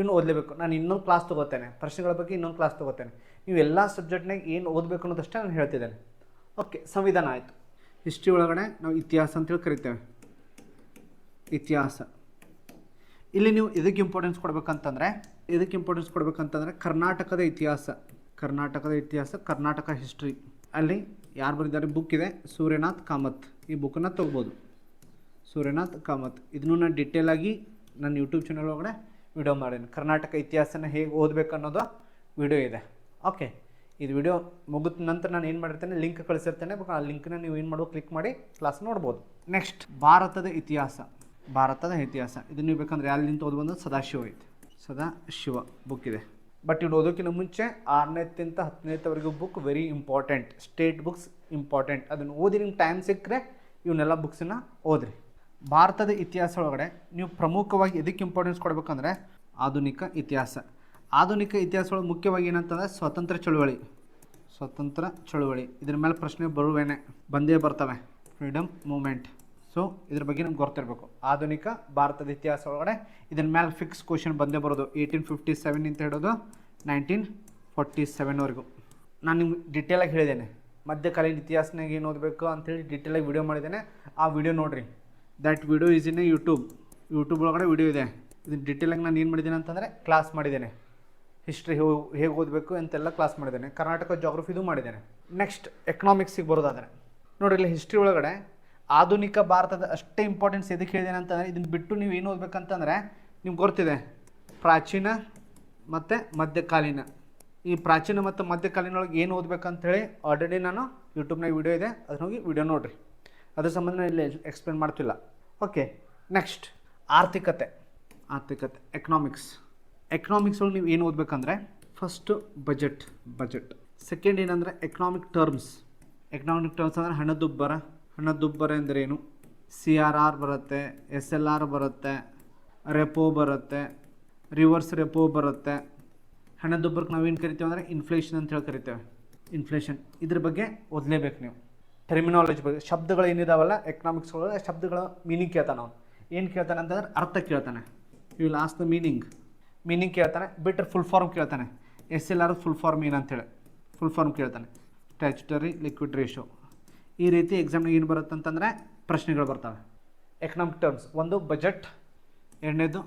ಇನ್ನು ಓದಲೇಬೇಕು. ನಾನು ಇನ್ನೊಂದು ಕ್ಲಾಸ್ ತೊಗೋತೇನೆ, ಪ್ರಶ್ನೆಗಳ ಬಗ್ಗೆ ಇನ್ನೊಂದು ಕ್ಲಾಸ್ ತೊಗೋತೇನೆ. ನೀವು ಎಲ್ಲ ಸಬ್ಜೆಕ್ಟ್ನಾಗ ಏನು ಓದಬೇಕು ಅನ್ನೋದಷ್ಟೇ ನಾನು ಹೇಳ್ತಿದ್ದೇನೆ. ಓಕೆ, ಸಂವಿಧಾನ ಆಯಿತು. ಹಿಸ್ಟ್ರಿ ಒಳಗಡೆ ನಾವು ಇತಿಹಾಸ ಅಂತೇಳಿ ಕರಿತೇವೆ. ಇತಿಹಾಸ ಇಲ್ಲಿ ನೀವು ಇದಕ್ಕೆ ಇಂಪಾರ್ಟೆನ್ಸ್ ಕೊಡಬೇಕಂತಂದರೆ ಕರ್ನಾಟಕದ ಇತಿಹಾಸ, ಕರ್ನಾಟಕ ಹಿಸ್ಟ್ರಿ. ಅಲ್ಲಿ ಯಾರು ಬರೆದಿದ್ದಾರೆ ಬುಕ್ ಇದೆ, ಸೂರ್ಯನಾಥ್ ಕಾಮತ್. ಈ ಬುಕ್ಕನ್ನು ತೊಗ್ಬೋದು, ಸೂರ್ಯನಾಥ್ ಕಾಮತ್. ಇದನ್ನು ನಾನು ಡಿಟೇಲಾಗಿ ನನ್ನ ಯೂಟ್ಯೂಬ್ ಚಾನಲ್ ಒಳಗಡೆ ವಿಡಿಯೋ ಮಾಡೀನಿ. ಕರ್ನಾಟಕ ಇತಿಹಾಸನ ಹೇಗೆ ಓದಬೇಕು ಅನ್ನೋದು ವಿಡಿಯೋ ಇದೆ. ಓಕೆ, ಇದು ವಿಡಿಯೋ ಮುಗಿದ ನಂತರ ನಾನು ಏನು ಮಾಡಿರ್ತೇನೆ, ಲಿಂಕ್ ಕಳಿಸಿರ್ತೇನೆ. ಆ ಲಿಂಕ್ನ ನೀವು ಏನು ಮಾಡ್ಬೋದು, ಕ್ಲಿಕ್ ಮಾಡಿ ಕ್ಲಾಸ್ ನೋಡ್ಬೋದು. ನೆಕ್ಸ್ಟ್, ಭಾರತದ ಇತಿಹಾಸ. ಇದು ನೀವು ಬೇಕಂದ್ರೆ ಯಾರಿಂದ ಓದ್ಬೋದು, ಸದಾಶಿವ ಐತೆ. ಸದಾಶಿವ ಬುಕ್ ಇದೆ. ಬಟ್ ಇದು ಓದೋಕ್ಕಿಂತ ಮುಂಚೆ 6ನೇದಿಂದ 10ನೇವರೆಗೂ book very important. State books important. ಅದನ್ನು ಓದಿ ನಿಮ್ಗೆ ಟೈಮ್ ಸಿಕ್ಕರೆ ಇವನ್ನೆಲ್ಲ ಬುಕ್ಸನ್ನು ಓದ್ರಿ. ಭಾರತದ ಇತಿಹಾಸ ಒಳಗಡೆ ನೀವು ಪ್ರಮುಖವಾಗಿ ಎದಕ್ಕೆ ಇಂಪಾರ್ಟೆನ್ಸ್ ಕೊಡಬೇಕಂದ್ರೆ ಆಧುನಿಕ ಇತಿಹಾಸ ಒಳಗೆ ಮುಖ್ಯವಾಗಿ ಏನಂತಂದರೆ ಸ್ವಾತಂತ್ರ್ಯ ಚಳುವಳಿ. ಇದ್ರ ಮೇಲೆ ಪ್ರಶ್ನೆ ಬಂದೇ ಬರ್ತವೆ. Freedom moment. ಸೊ ಇದ್ರ ಬಗ್ಗೆ ನಮ್ಗೆ ಗೊತ್ತಿರಬೇಕು. ಆಧುನಿಕ ಭಾರತದ ಇತಿಹಾಸ ಒಳಗಡೆ ಇದ್ರ ಮೇಲೆ ಫಿಕ್ಸ್ ಕ್ವಶನ್ ಬಂದೇ ಬರೋದು. 1857 ಅಂತ ಹೇಳೋದು 1947ವರೆಗೂ. ನಾನು ನಿಮ್ಗೆ ಡಿಟೇಲಾಗಿ ಹೇಳಿದ್ದೇನೆ. ಮಧ್ಯಕಾಲೀನ ಇತಿಹಾಸನಾಗ ಏನು ಓದಬೇಕು ಅಂಥೇಳಿ ಡಿಟೇಲಾಗಿ ವಿಡಿಯೋ ಮಾಡಿದ್ದೇನೆ. ಆ ವಿಡಿಯೋ ನೋಡಿರಿ. That video is in YouTube ಒಳಗಡೆ ವಿಡಿಯೋ ಇದೆ. ಇದನ್ನು ಡಿಟೇಲಾಗಿ ನಾನು ಏನು ಮಾಡಿದ್ದೇನೆ ಅಂತಂದರೆ ಕ್ಲಾಸ್ ಮಾಡಿದ್ದೇನೆ. ಹಿಸ್ಟ್ರಿ ಹೇಗೆ ಓದಬೇಕು ಅಂತೆಲ್ಲ ಕ್ಲಾಸ್ ಮಾಡಿದ್ದೇನೆ. ಕರ್ನಾಟಕ ಜಾಗ್ರಫಿದು ಮಾಡಿದ್ದೇನೆ. ನೆಕ್ಸ್ಟ್, ಎಕನಾಮಿಕ್ಸಿಗೆ ಬರೋದಾದರೆ ನೋಡಿರಿ, ಇಲ್ಲಿ ಹಿಸ್ಟ್ರಿ ಒಳಗಡೆ ಆಧುನಿಕ ಭಾರತದ ಅಷ್ಟೇ ಇಂಪಾರ್ಟೆನ್ಸ್ ಎದಕ್ಕೆ ಹೇಳಿದ್ದೇನೆ ಅಂತಂದರೆ, ಇದನ್ನು ಬಿಟ್ಟು ನೀವು ಏನು ಓದಬೇಕಂತಂದರೆ ನಿಮ್ಗೆ ಗೊತ್ತಿದೆ ಪ್ರಾಚೀನ ಮತ್ತು ಮಧ್ಯಕಾಲೀನ. ಈ ಪ್ರಾಚೀನ ಮತ್ತು ಮಧ್ಯಕಾಲೀನ ಒಳಗೆ ಏನು ಓದಬೇಕಂತೇಳಿ ಆಲ್ರೆಡಿ ನಾನು ಯೂಟ್ಯೂಬ್ನಾಗ ವಿಡಿಯೋ ಇದೆ, ಅದನ್ನ ಹೋಗಿ ವಿಡಿಯೋ ನೋಡಿರಿ. ಅದ್ರ ಸಂಬಂಧ ಇಲ್ಲಿ ಎಕ್ಸ್ಪ್ಲೇನ್ ಮಾಡ್ತಿಲ್ಲ. ಓಕೆ, ನೆಕ್ಸ್ಟ್, ಆರ್ಥಿಕತೆ. ಎಕನಾಮಿಕ್ಸ್ ಒಳಗೆ ನೀವು ಏನು ಓದಬೇಕಂದ್ರೆ ಫಸ್ಟು ಬಜೆಟ್. ಸೆಕೆಂಡ್ ಏನಂದರೆ ಎಕನಾಮಿಕ್ ಟರ್ಮ್ಸ್ ಅಂದರೆ ಹಣದುಬ್ಬರ ಎಂದರೇನು, CRR ಬರುತ್ತೆ, SLR ಬರುತ್ತೆ, ರೆಪೋ ಬರುತ್ತೆ, ರಿವರ್ಸ್ ರೆಪೋ ಬರುತ್ತೆ. ಹಣದುಬ್ಬರಕ್ಕೆ ನಾವೇನು ಕರಿತೀವಿ ಅಂದರೆ ಇನ್ಫ್ಲೇಷನ್ ಅಂತ ಹೇಳಿ ಕರಿತೇವೆ. ಇನ್ಫ್ಲೇಷನ್ ಇದ್ರ ಬಗ್ಗೆ ಓದಲೇಬೇಕು ನೀವು. ಟರ್ಮಿನಾಲಜಿ ಬಗ್ಗೆ, ಶಬ್ದಗಳು ಏನಿದಾವಲ್ಲ ಎಕನಾಮಿಕ್ಸ್ ಒಳಗೆ, ಶಬ್ದಗಳ ಮೀನಿಂಗ್ ಕೇಳ್ತಾನೆ ಅವನು. ಏನು ಕೇಳ್ತಾನೆ ಅಂತಂದ್ರೆ ಅರ್ಥ ಕೇಳ್ತಾನೆ. ಯು ಲಾಸ್ಟ್ ದ ಮೀನಿಂಗ್ ಕೇಳ್ತಾನೆ, ಬಿಟ್ಟರೆ ಫುಲ್ ಫಾರ್ಮ್ ಕೇಳ್ತಾನೆ. SLR ಫುಲ್ ಫಾರ್ಮ್ ಏನಂತೇಳಿ ಫುಲ್ ಫಾರ್ಮ್ ಕೇಳ್ತಾನೆ. Statutory liquid ratio. ಈ ರೀತಿ ಎಕ್ಸಾಮ್ನಾಗ ಏನು ಬರುತ್ತೆ ಅಂತಂದರೆ ಪ್ರಶ್ನೆಗಳು ಬರ್ತವೆ. ಎಕನಾಮಿಕ್ ಟರ್ಮ್ಸ್, ಒಂದು ಬಜೆಟ್, ಎರಡನೇದು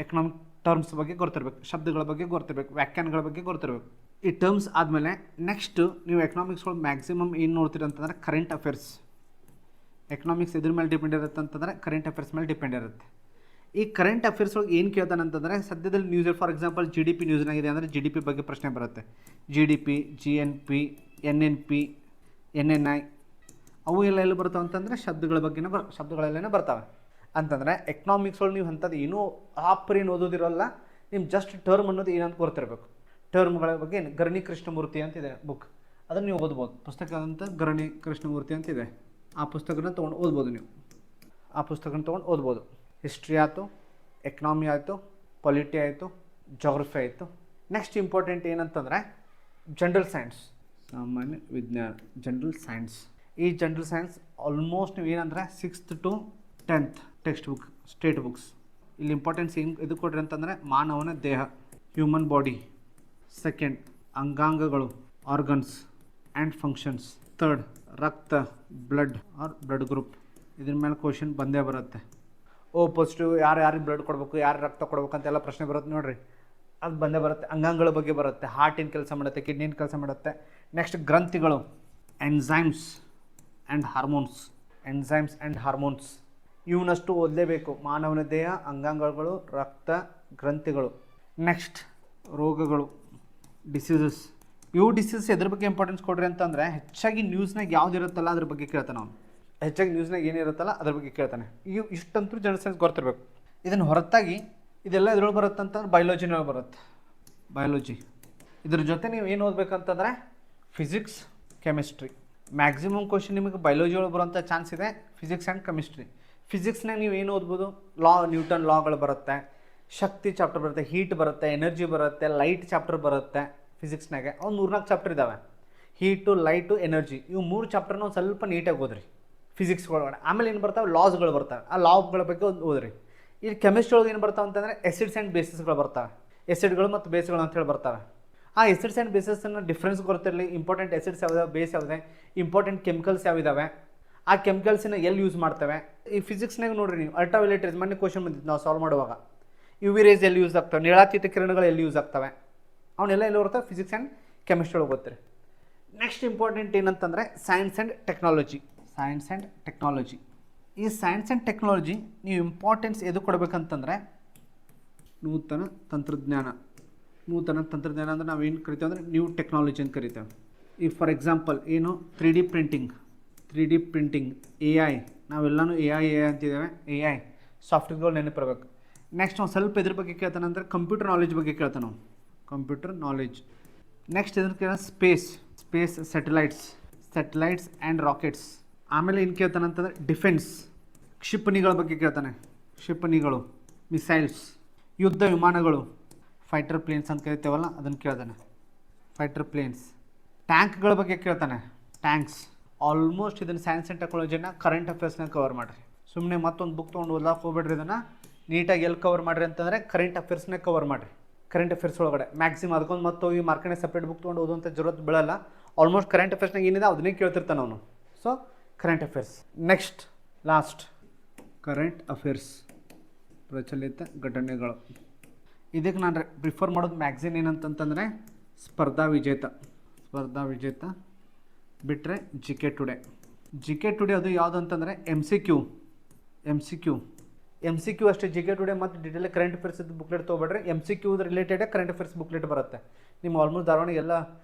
ಎಕನಾಮಿಕ್ ಟರ್ಮ್ಸ್ ಬಗ್ಗೆ ಗೊತ್ತಿರಬೇಕು, ಶಬ್ದಗಳ ಬಗ್ಗೆ ಗೊತ್ತಿರಬೇಕು, ವ್ಯಾಖ್ಯಾನಗಳ ಬಗ್ಗೆ ಗೊತ್ತಿರಬೇಕು. ಈ ಟರ್ಮ್ಸ್ ಆದಮೇಲೆ ನೆಕ್ಸ್ಟು ನೀವು ಎಕನಾಮಿಕ್ಸ್ಗಳು ಮ್ಯಾಕ್ಸಿಮಮ್ ಏನು ನೋಡ್ತೀರಿ ಅಂತಂದರೆ ಕರೆಂಟ್ ಅಫೇರ್ಸ್. ಎಕನಾಮಿಕ್ಸ್ ಇದ್ರ ಮೇಲೆ ಡಿಪೆಂಡ್ ಇರುತ್ತೆ ಅಂತಂದರೆ ಕರೆಂಟ್ ಅಫೇರ್ಸ್ ಮೇಲೆ ಡಿಪೆಂಡ್ ಇರುತ್ತೆ. ಈ ಕರೆಂಟ್ ಅಫೇರ್ಸ್ ಒಳಗೆ ಏನು ಕೇಳ್ತಾನೆ ಅಂತಂದರೆ ಸದ್ಯದಲ್ಲಿ ನ್ಯೂಸ್, ಫಾರ್ ಎಕ್ಸಾಂಪಲ್ GDP ನ್ಯೂಸ್ನಾಗಿದೆ ಅಂದರೆ GDP ಬಗ್ಗೆ ಪ್ರಶ್ನೆ ಬರುತ್ತೆ. GDP, GNP, NNP, NNI ಅವು ಎಲ್ಲ ಎಲ್ಲಿ ಬರ್ತಾವೆ ಅಂತಂದರೆ ಶಬ್ದಗಳ ಬಗ್ಗೆನೇ ಶಬ್ದಗಳೆಲ್ಲೇ ಬರ್ತಾವೆ. ಅಂತಂದರೆ ಎಕನಾಮಿಕ್ಸ್ ಒಳಗೆ ನೀವು ಅಂಥದ್ದು ಏನೂ ಆಪ್ರೇನು ಓದೋದಿರೋಲ್ಲ, ನಿಮ್ಮ ಜಸ್ಟ್ ಟರ್ಮ್ ಅನ್ನೋದು ಏನಂತ ಗೊತ್ತಿರಬೇಕು. ಟರ್ಮ್ಗಳ ಬಗ್ಗೆ ಗರಣಿ ಕೃಷ್ಣಮೂರ್ತಿ ಅಂತಿದೆ ಬುಕ್, ಅದನ್ನು ನೀವು ಓದ್ಬೋದು. ಪುಸ್ತಕ ಅಂತ ಗರಣಿ ಕೃಷ್ಣಮೂರ್ತಿ ಅಂತಿದೆ, ಆ ಪುಸ್ತಕನ ತೊಗೊಂಡು ಓದ್ಬೋದು ನೀವು. ಆ ಪುಸ್ತಕನ ತೊಗೊಂಡು ಓದ್ಬೋದು. ಹಿಸ್ಟ್ರಿ ಆಯಿತು, ಎಕನಾಮಿ ಆಯಿತು, ಪೊಲಿಟಿ ಆಯಿತು, ಜೋಗ್ರಫಿ ಆಯಿತು. ನೆಕ್ಸ್ಟ್ ಇಂಪಾರ್ಟೆಂಟ್ ಏನಂತಂದರೆ ಜನರಲ್ ಸೈನ್ಸ್, ಸಾಮಾನ್ಯ ವಿಜ್ಞಾನ, ಜನರಲ್ ಸೈನ್ಸ್. ಈ ಜನರಲ್ ಸೈನ್ಸ್ ಆಲ್ಮೋಸ್ಟ್ ನೀವು ಏನಂದರೆ 6th to 10th text book, state books. ಇಲ್ಲಿ ಇಂಪಾರ್ಟೆನ್ಸ್ ಏನು ಇದು ಕೊಡ್ರಿ ಅಂತಂದರೆ ಮಾನವನ ದೇಹ, ಹ್ಯೂಮನ್ ಬಾಡಿ. ಸೆಕೆಂಡ್, ಅಂಗಾಂಗಗಳು, ಆರ್ಗನ್ಸ್ ಆ್ಯಂಡ್ ಫಂಕ್ಷನ್ಸ್. ಥರ್ಡ್, ರಕ್ತ, ಬ್ಲಡ್ ಆರ್ ಬ್ಲಡ್ ಗ್ರೂಪ್. ಇದ್ರ ಮೇಲೆ ಕ್ವಶನ್ ಬಂದೇ ಬರುತ್ತೆ. ಪಾಸಿಟಿವ್ ಯಾರಿಗೆ ಬ್ಲಡ್ ಕೊಡಬೇಕು, ಯಾರು ರಕ್ತ ಕೊಡ್ಬೇಕು ಅಂತೆಲ್ಲ ಪ್ರಶ್ನೆ ಬರುತ್ತೆ ನೋಡಿರಿ, ಅದು ಬಂದೇ ಬರುತ್ತೆ. ಅಂಗಾಂಗಗಳ ಬಗ್ಗೆ ಬರುತ್ತೆ, ಹಾರ್ಟ್ ಏನು ಕೆಲಸ ಮಾಡುತ್ತೆ, ಕಿಡ್ನಿ ಏನು ಕೆಲಸ ಮಾಡುತ್ತೆ. ನೆಕ್ಸ್ಟ್ ಗ್ರಂಥಿಗಳು, ಎಂಜೈಮ್ಸ್ ಆ್ಯಂಡ್ ಹಾರ್ಮೋನ್ಸ್. ಇವನಷ್ಟು ಓದಲೇಬೇಕು. ಮಾನವನ ದೇಹ, ಅಂಗಾಂಗಗಳು, ರಕ್ತ, ಗ್ರಂಥಿಗಳು. ನೆಕ್ಸ್ಟ್ ರೋಗಗಳು, ಡಿಸೀಸಸ್. ಇವು ಡಿಸೀಸಸ್ ಎದ್ರ ಬಗ್ಗೆ ಇಂಪಾರ್ಟೆನ್ಸ್ ಕೊಡ್ರಿ ಅಂತಂದರೆ ಹೆಚ್ಚಾಗಿ ನ್ಯೂಸ್ನಾಗ ಯಾವ್ದು ಇರುತ್ತಲ್ಲ ಅದ್ರ ಬಗ್ಗೆ ಕೇಳ್ತಾನೆ ಅವನು. ಹೆಚ್ಚಾಗಿ ನ್ಯೂಸ್ನಾಗ ಏನಿರುತ್ತಲ್ಲ ಅದ್ರ ಬಗ್ಗೆ ಕೇಳ್ತಾನೆ. ಇಷ್ಟಂತೂ ಜನರಲ್ ಸೈನ್ಸ್ ಗೊತ್ತಿರಬೇಕು. ಇದನ್ನು ಹೊರತಾಗಿ ಇದೆಲ್ಲ ಇದ್ರೊಳಗೆ ಬರುತ್ತೆ ಅಂತಂದ್ರೆ ಬಯಾಲಜಿನೊಳಗೆ ಬರುತ್ತೆ. ಬಯಾಲಜಿ ಇದ್ರ ಜೊತೆ ನೀವು ಏನು ಓದಬೇಕಂತಂದರೆ ಫಿಸಿಕ್ಸ್, ಕೆಮಿಸ್ಟ್ರಿ. ಮ್ಯಾಕ್ಸಿಮಮ್ ಕ್ವಶನ್ ನಿಮಗೆ ಬಯಾಲಜಿ ಒಳಗೆ ಬರೋಂಥ ಚಾನ್ಸ್ ಇದೆ, ಫಿಸಿಕ್ಸ್ ಆ್ಯಂಡ್ ಕೆಮಿಸ್ಟ್ರಿ. ಫಿಸಿಕ್ಸ್ನಾಗ ನೀವು ಏನು ಓದ್ಬೋದು, ನ್ಯೂಟನ್ ಲಾಗಳು ಬರುತ್ತೆ, ಶಕ್ತಿ ಚಾಪ್ಟರ್ ಬರುತ್ತೆ, ಹೀಟ್ ಬರುತ್ತೆ, ಎನರ್ಜಿ ಬರುತ್ತೆ, ಲೈಟ್ ಚಾಪ್ಟರ್ ಬರುತ್ತೆ. ಫಿಸಿಕ್ಸ್ನಾಗೆ ಒಂದು 3-4 ಚಾಪ್ಟರ್ ಇದ್ದಾವೆ, ಹೀಟು, ಲೈಟು, ಎನರ್ಜಿ. ಇವು 3 ಚಾಪ್ಟರ್ನ ಒಂದು ಸ್ವಲ್ಪ ನೀಟಾಗಿ ಓದ್ರಿ ಫಿಸಿಕ್ಸ್ ಒಳಗಡೆ. ಆಮೇಲೆ ಏನು ಬರ್ತಾವೆ, ಲಾಸ್ಗಳು ಬರ್ತವೆ, ಆ ಲಾಗಳ ಬಗ್ಗೆ ಒಂದು ಓದ್ರಿ. ಇಲ್ಲಿ ಕೆಮಿಸ್ಟ್ರಿ ಒಳಗೆ ಏನು ಬರ್ತಾವೆ ಅಂತಂದರೆ ಎಸಿಡ್ಸ್ ಆ್ಯಂಡ್ ಬೇಸಿಸ್ಗಳು ಬರ್ತವೆ. ಎಸಿಡ್ಗಳು ಮತ್ತು ಬೇಸ್ಗಳು ಅಂತೇಳಿ ಬರ್ತವೆ. ಆ ಎಸಿಡ್ಸ್ ಆ್ಯಂಡ್ ಬೇಸಸ್ಸನ್ನು ಡಿಫ್ರೆನ್ಸ್ ಗೊತ್ತಿರಲಿ, ಇಂಪಾರ್ಟೆಂಟ್ ಎಸಿಡ್ಸ್ ಯಾವುದಾವೆ, ಬೇಸ್ ಯಾವುದೇ, ಇಂಪಾರ್ಟೆಂಟ್ ಕೆಮಿಕಲ್ಸ್ ಯಾವಿದ್ದಾವೆ, ಆ ಕೆಮಿಕಲ್ಸನ್ನ ಎಲ್ಲಿ ಯೂಸ್ ಮಾಡ್ತೇವೆ. ಈ ಫಿಸಿಕ್ಸ್ನಾಗ ನೋಡಿರಿ ನೀವು ಅಲ್ಟ್ರಾವೈಲೆಟ್ ರೇಸ್, ಮೊನ್ನೆ ಕ್ವಶನ್ ಬಂದಿದ್ದು ನಾವು ಸಾಲ್ವ್ ಮಾಡುವಾಗ, UV ರೇಸ್ ಎಲ್ಲಿ ಯೂಸ್ ಆಗ್ತವೆ, ನೇಳಾತೀತ ಕಿರಣಗಳು ಎಲ್ಲಿ ಯೂಸ್ ಆಗ್ತವೆ, ಅವನ್ನೆಲ್ಲ ಎಲ್ಲಿ ಬರ್ತವೆ, ಫಿಸಿಕ್ಸ್ ಆ್ಯಂಡ್ ಕೆಮಿಸ್ಟ್ರಿ ಒಳಗೆ ಗೊತ್ತಿರಿ. ನೆಕ್ಸ್ಟ್ ಇಂಪಾರ್ಟೆಂಟ್ ಏನಂತಂದರೆ ಸೈನ್ಸ್ ಆ್ಯಂಡ್ ಟೆಕ್ನಾಲಜಿ. ಈ ಸೈನ್ಸ್ ಆ್ಯಂಡ್ ಟೆಕ್ನಾಲಜಿ ನೀವು ಇಂಪಾರ್ಟೆನ್ಸ್ ಎದು ಕೊಡಬೇಕಂತಂದರೆ ನೂತನ ತಂತ್ರಜ್ಞಾನ ಅಂದರೆ ನಾವೇನು ಕರಿತೇವೆ ಅಂದರೆ ನ್ಯೂ ಟೆಕ್ನಾಲಜಿ ಅಂತ ಕರಿತೇವೆ. ಈ ಫಾರ್ ಎಕ್ಸಾಂಪಲ್ ಏನು 3D ಪ್ರಿಂಟಿಂಗ್, AI. ನಾವೆಲ್ಲನೂ AI ಅಂತಿದ್ದೇವೆ. AI ಸಾಫ್ಟ್ವೇರ್ಗಳು ನೆನಪಿರಬೇಕು. ನೆಕ್ಸ್ಟ್ ನಾವು ಸ್ವಲ್ಪ ಇದ್ರ ಬಗ್ಗೆ ಕೇಳ್ತಾನೆ ಅಂದರೆ ಕಂಪ್ಯೂಟರ್ ನಾಲೆಜ್ ಬಗ್ಗೆ ಕೇಳ್ತಾನೆ ನಾವು, ಕಂಪ್ಯೂಟರ್ ನಾಲೆಜ್. ನೆಕ್ಸ್ಟ್ ಇದ್ರ ಕೇಳ ಸ್ಪೇಸ್ ಸ್ಯಾಟಲೈಟ್ಸ್ ಆ್ಯಂಡ್ ರಾಕೆಟ್ಸ್. ಆಮೇಲೆ ಏನು ಕೇಳ್ತಾನೆ ಅಂತಂದರೆ ಡಿಫೆನ್ಸ್, ಕ್ಷಿಪಣಿಗಳ ಬಗ್ಗೆ ಕೇಳ್ತಾನೆ. ಕ್ಷಿಪಣಿಗಳು, ಮಿಸೈಲ್ಸ್, ಯುದ್ಧ ವಿಮಾನಗಳು, ಫೈಟರ್ ಪ್ಲೇನ್ಸ್ ಅಂತ ಕರಿತೇವಲ್ಲ ಅದನ್ನು ಕೇಳ್ತಾನೆ, ಫೈಟರ್ ಪ್ಲೇನ್ಸ್. ಟ್ಯಾಂಕ್ಗಳ ಬಗ್ಗೆ ಕೇಳ್ತಾನೆ, ಟ್ಯಾಂಕ್ಸ್. ಆಲ್ಮೋಸ್ಟ್ ಇದನ್ನು ಸೈನ್ಸ್ ಆ್ಯಂಡ್ ಟೆಕ್ನಾಲಜಿನ ಕರೆಂಟ್ ಅಫೇರ್ಸ್ನಾಗ ಕವರ್ ಮಾಡಿರಿ. ಸುಮ್ಮನೆ ಮತ್ತೊಂದು ಬುಕ್ ತೊಗೊಂಡು ಓದಕ್ಕೆ ಹೋಗ್ಬೇಡ್ರಿ. ಇದನ್ನು ನೀಟಾಗಿ ಎಲ್ಲಿ ಕವರ್ ಮಾಡಿರಿ ಅಂತಂದರೆ ಕರೆಂಟ್ ಅಫೇರ್ಸ್ನಾಗ ಕವರ್ ಮಾಡಿರಿ. ಕರೆಂಟ್ ಅಫೇರ್ಸ್ ಒಳಗಡೆ ಮ್ಯಾಕ್ಸಿಮಮ್ ಅದಕ್ಕೊಂದು ಮತ್ತು ಹೋಗಿ ಮಾರ್ಕೆಟ್ನಾಗ ಸಪ್ರೇಟ್ ಬುಕ್ ತೊಗೊಂಡು ಓದುವಂಥ ಜरूरत ಬೀಳಲ್ಲ. ಆಲ್ಮೋಸ್ಟ್ ಕರೆಂಟ್ ಅಫೇರ್ಸ್ನಾಗ ಏನಿದೆ ಅದನ್ನೇ ಕೇಳ್ತಿರ್ತಾನೆ ಅವನು. So current affairs. Next last current affairs, ಪ್ರಚಲಿತ ಘಟನೆಗಳು. ಇದಕ್ಕೆ ನಾನು ಪ್ರಿಫರ್ ಮಾಡೋದು ಮ್ಯಾಗ್ಝಿನ್ ಏನಂತಂತಂದರೆ ಸ್ಪರ್ಧಾ ವಿಜೇತ ಬಿಟ್ಟರೆ GK ಟುಡೇ. ಅದು ಯಾವುದು ಅಂತಂದರೆ MCQ ಅಷ್ಟೇ. GK ಟುಡೇ ಮತ್ತು ಡೀಟೇಲ್ ಕರೆಂಟ್ ಅಫೇರ್ಸ್ ಬುಕ್ಲೆಟ್ ತೊಗೊಬೇಡ್ರಿ. MCQ related current affairs booklet ಬರುತ್ತೆ. ನಿಮ್ಮ ಆಲ್ಮೋಸ್ಟ್ ಧಾರವಾಡ ಎಲ್ಲ